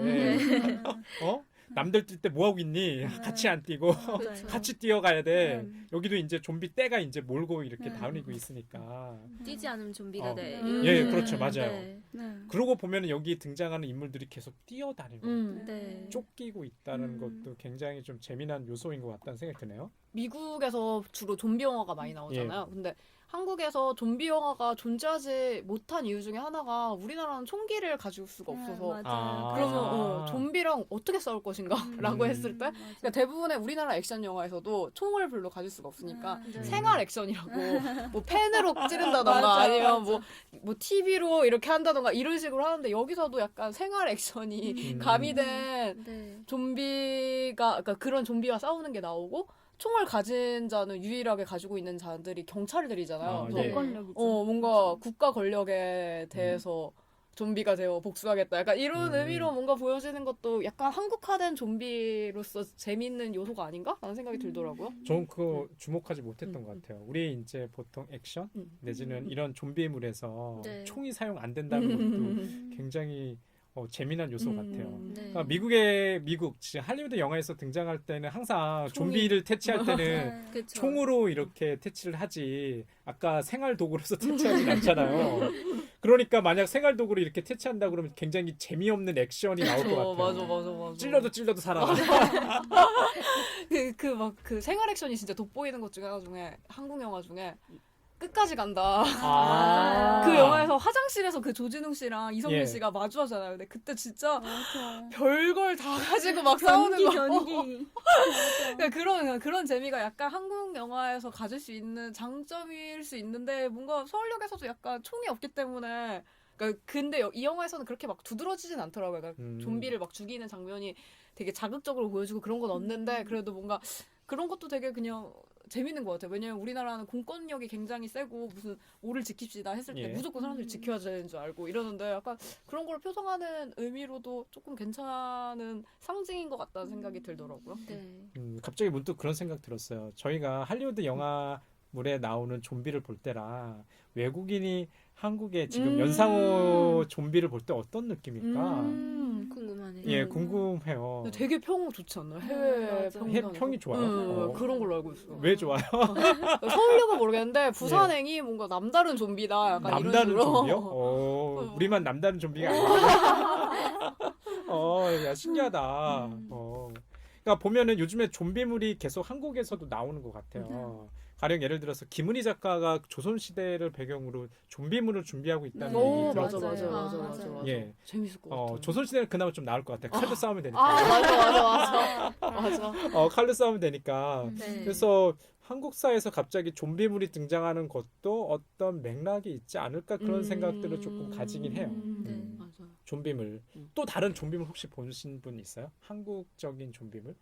남들 뛸 때 뭐 하고 있니? 같이 안 뛰고 그렇죠. 같이 뛰어가야 돼. 여기도 이제 좀비 떼가 이제 몰고 이렇게 다니고 있으니까. 뛰지 않으면 좀비가 돼. 예, 그렇죠, 맞아요. 네. 그러고 보면 여기 등장하는 인물들이 계속 뛰어다니고 네. 쫓기고 있다는 것도 굉장히 좀 재미난 요소인 것 같다는 생각이 드네요. 미국에서 주로 좀비 영화가 많이 나오잖아요. 근데 한국에서 좀비 영화가 존재하지 못한 이유 중에 하나가 우리나라는 총기를 가질 수가 없어서 아. 그러면 좀비랑 어떻게 싸울 것인가라고 했을 때 그러니까 대부분의 우리나라 액션 영화에서도 총을 별로 가질 수가 없으니까 네. 생활 액션이라고 뭐 펜으로 찌른다던가 아니면 뭐 TV로 이렇게 한다던가 이런 식으로 하는데 여기서도 약간 생활 액션이 가미된 네. 좀비가 그러니까 그런 좀비와 싸우는 게 나오고 총을 가진 자는 유일하게 가지고 있는 자들이 경찰들이잖아요. 그래서 예. 권력이죠. 뭔가 국가 권력에 대해서 좀비가 되어 복수하겠다. 약간 이런 의미로 뭔가 보여지는 것도 약간 한국화된 좀비로서 재밌는 요소가 아닌가라는 생각이 들더라고요. 저는 그거 주목하지 못했던 것 같아요. 우리 이제 보통 액션 내지는 이런 좀비물에서 네. 총이 사용 안 된다는 것도 굉장히 재미난 요소 같아요. 네. 그러니까 미국 지금 할리우드 영화에서 등장할 때는 항상 총이. 좀비를 태치할 때는 그쵸. 총으로 이렇게 태치를 하지 아까 생활 도구로서 태치하진 않잖아요. 그러니까 만약 생활 도구로 이렇게 태치한다 그러면 굉장히 재미없는 액션이 나올 것 같아요. 맞아. 찔러도 살아나. 그 생활 액션이 진짜 돋보이는 것 중에 하나 중에 한국 영화 중에 끝까지 간다. 아. 그 영화에서 화장실에서 그 조진웅 씨랑 이성민 예. 씨가 마주하잖아요. 근데 그때 진짜 맞아. 별걸 다 가지고 막 싸우는 거. 변기. 그러니까 그런 재미가 약간 한국 영화에서 가질 수 있는 장점일 수 있는데 뭔가 서울역에서도 약간 총이 없기 때문에 그러니까 근데 이 영화에서는 그렇게 막 두드러지진 않더라고요. 그러니까 좀비를 막 죽이는 장면이 되게 자극적으로 보여주고 그런 건 없는데 그래도 뭔가 그런 것도 되게 그냥 재밌는 것 같아요. 왜냐면 우리나라는 공권력이 굉장히 세고 무슨 오를 지킵시다 했을 때 예. 무조건 사람들이 지켜야 되는 줄 알고 이러는데 약간 그런 걸 표성하는 의미로도 조금 괜찮은 상징인 것 같다는 생각이 들더라고요. 네. 갑자기 문득 그런 생각 들었어요. 저희가 할리우드 영화물에 나오는 좀비를 볼 때랑 외국인이 한국에 지금 연상호 좀비를 볼 때 어떤 느낌일까? 궁금하네요. 예, 궁금해요. 근데 되게 평 좋지 않나요? 해외 맞아. 평이 좋아요? 그런 걸로 알고 있어요. 왜 좋아요? 서울역은 모르겠는데 부산행이 뭔가 남다른 좀비다 약간 남다른 이런 식으로. 좀비요? 우리만 남다른 좀비가 아니야. 야, 신기하다. 그러니까 보면은 요즘에 좀비물이 계속 한국에서도 나오는 것 같아요. 가령 예를 들어서 김은희 작가가 조선시대를 배경으로 좀비물을 준비하고 있다는 오 얘기 맞아 들었어요. 맞아. 예. 재밌을 것 같아. 조선시대는 그나마 좀 나을 것 같아요. 칼로 싸우면 되니까. 맞아. 칼로 싸우면 되니까. 네. 그래서 한국사에서 갑자기 좀비물이 등장하는 것도 어떤 맥락이 있지 않을까 그런 생각들을 조금 가지긴 해요. 네. 맞아. 좀비물. 또 다른 좀비물 혹시 보신 분 있어요? 한국적인 좀비물?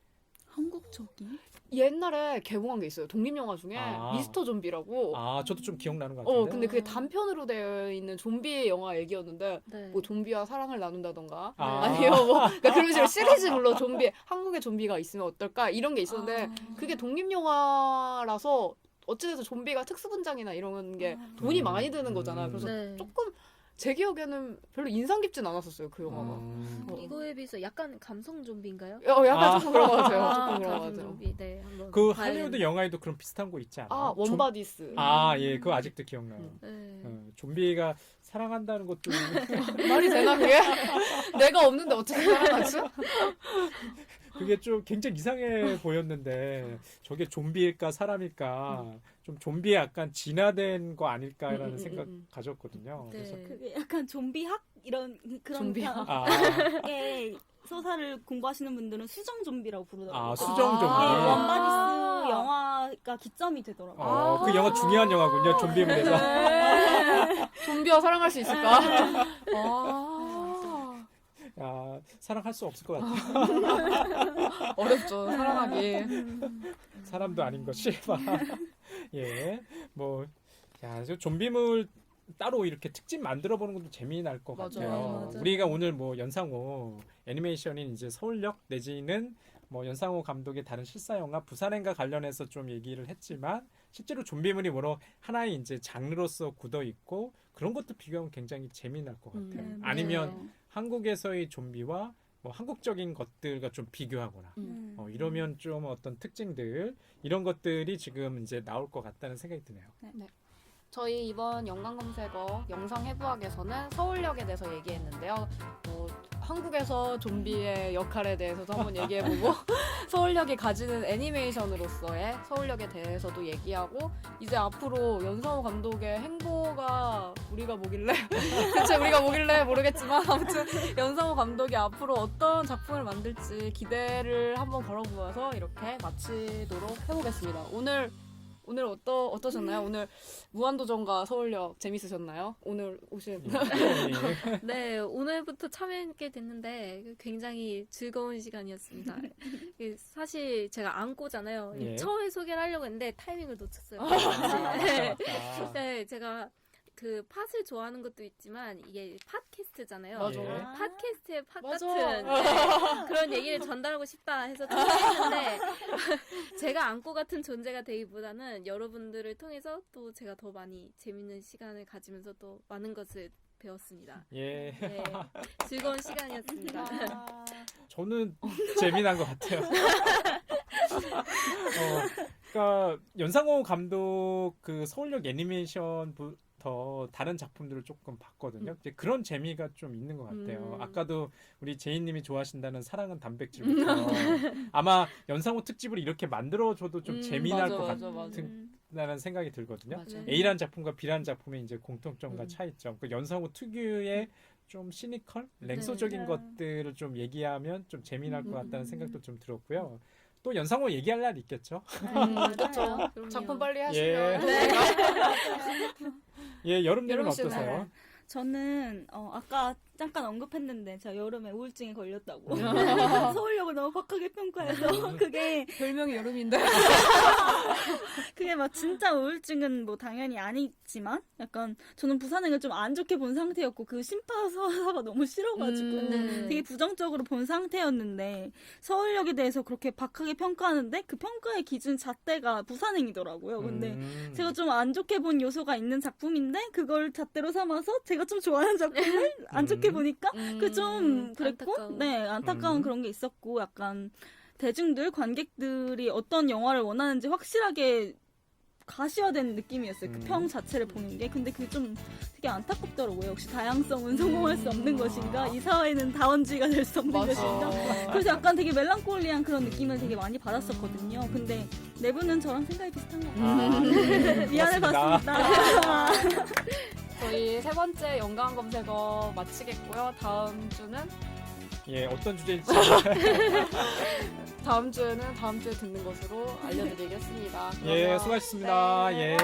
한국적인? 옛날에 개봉한 게 있어요. 독립영화 중에 아. 미스터 좀비라고. 저도 좀 기억나는 것 같은데. 근데 그게 단편으로 되어 있는 좀비 영화 얘기였는데 네. 뭐 좀비와 사랑을 나눈다던가 아. 아니면 뭐 그러니까 그런 식으로 시리즈물로 좀비 한국에 좀비가 있으면 어떨까 이런 게 있었는데 그게 독립영화라서 어찌돼서 좀비가 특수분장이나 이런 게 돈이 많이 드는 거잖아요. 그래서 네. 조금 제 기억에는 별로 인상 깊진 않았었어요 그 영화가. 이거에 비해서 약간 감성 좀비인가요? 약간 조금 그런 것 같아요. 조금 그런 것 감성 같아요. 좀비. 네, 한번 그 봐야겠네요. 할리우드 영화에도 그런 비슷한 거 있지 않아요? 원바디스. 예, 그거 아직도 기억나요. 네. 좀비가 사랑한다는 것도 말이 되나 그게? 내가 없는데 어떻게 살아가지? 그게 좀 굉장히 이상해 보였는데 저게 좀비일까 사람일까 좀 좀비에 약간 진화된 거 아닐까라는 생각 가졌거든요. 네. 그래서 그게 약간 좀비학 이런 그런 좀비학. 게 소사를 공부하시는 분들은 수정 좀비라고 부르더라고요. 수정 좀비. 원바디스 영화가 기점이 되더라고요. 그 영화 중요한 영화군요. 좀비물에서. 좀비와 사랑할 수 있을까? 사랑할 수 없을 것 같아요. 어렵죠, 사랑하기. 사람도 아닌 것이. 예. 저 좀비물 따로 이렇게 특집 만들어 보는 것도 재미날 것 같아요. 맞아요. 우리가 오늘 연상호 애니메이션인 이제 서울역 내지는 연상호 감독의 다른 실사 영화 부산행과 관련해서 좀 얘기를 했지만 실제로 좀비물이 하나의 이제 장르로서 굳어 있고 그런 것도 비교하면 굉장히 재미날 것 같아요. 아니면 한국에서의 좀비와 한국적인 것들과 좀 비교하거나 이러면 좀 어떤 특징들 이런 것들이 지금 이제 나올 것 같다는 생각이 드네요. 저희 이번 연관검색어 영상해부학에서는 서울역에 대해서 얘기했는데요. 한국에서 좀비의 역할에 대해서도 한번 얘기해보고 서울역이 가지는 애니메이션으로서의 서울역에 대해서도 얘기하고 이제 앞으로 연상호 감독의 행보가 우리가 뭐길래 대체 우리가 뭐길래 모르겠지만 아무튼 연상호 감독이 앞으로 어떤 작품을 만들지 기대를 한번 걸어보아서 이렇게 마치도록 해보겠습니다. 오늘 어떠셨나요? 오늘 무한도전과 서울역 재밌으셨나요? 오늘 오신 네, 오늘부터 참여하게 됐는데 굉장히 즐거운 시간이었습니다. 사실 제가 안고잖아요. 예. 처음에 소개를 하려고 했는데 타이밍을 놓쳤어요. 네, 제가 그 팟을 좋아하는 것도 있지만 이게 팟캐스트잖아요. 맞아. 예. 팟캐스트의 팟 맞아. 같은 그런 얘기를 전달하고 싶다 해서 참여했는데 제가 안고 같은 존재가 되기보다는 여러분들을 통해서 또 제가 더 많이 재밌는 시간을 가지면서 또 많은 것을 배웠습니다. 예. 네, 즐거운 시간이었습니다. 아, 저는 재미난 것 같아요. 그러니까 연상호 감독 그 서울역 애니메이션부터 다른 작품들을 조금 봤거든요. 이제 그런 재미가 좀 있는 것 같아요. 아까도 우리 제이님이 좋아하신다는 사랑은 단백질부터 아마 연상호 특집을 이렇게 만들어줘도 좀 재미날 것 같다는 생각이 들거든요. 맞아. A라는 작품과 B라는 작품의 이제 공통점과 차이점. 그 연상호 특유의 좀 시니컬, 랭소적인 네. 것들을 좀 얘기하면 좀 재미날 것 같다는 생각도 좀 들었고요. 또 연상호 얘기할 날 있겠죠? 그렇죠. 그럼요. 작품 빨리 하시면. 예. 네. 예, 여름님은 여름 씨는 어떠세요? 저는 아까 잠깐 언급했는데 제가 여름에 우울증에 걸렸다고. 서울역을 너무 박하게 평가해서 그게 별명이 여름인데. 막 진짜 우울증은 뭐 당연히 아니지만 약간 저는 부산행을 좀 안 좋게 본 상태였고 그 심파서가 너무 싫어가지고 되게 부정적으로 본 상태였는데 서울역에 대해서 그렇게 박하게 평가하는데 그 평가의 기준 잣대가 부산행이더라고요. 근데 제가 좀 안 좋게 본 요소가 있는 작품인데 그걸 잣대로 삼아서 제가 좀 좋아하는 작품을 안 좋게 보니까 그 좀 그랬고 안타까운. 네 안타까운 그런 게 있었고 약간 대중들 관객들이 어떤 영화를 원하는지 확실하게 가시화된 느낌이었어요. 그 평 자체를 보는 게. 근데 그게 좀 되게 안타깝더라고요. 역시 다양성은 성공할 수 없는 것인가? 이 사회는 다원주의가 될 수 없는 것인가? 그래서 약간 되게 멜랑콜리한 그런 느낌을 되게 많이 받았었거든요. 근데 내부는 저랑 생각이 비슷한 것 같아요. 미안해 봤습니다. 저희 세 번째 연관 검색어 마치겠고요. 다음 주는 예, 어떤 주제일지. 다음 주에 듣는 것으로 알려드리겠습니다. 예, 수고하셨습니다. 네. 예.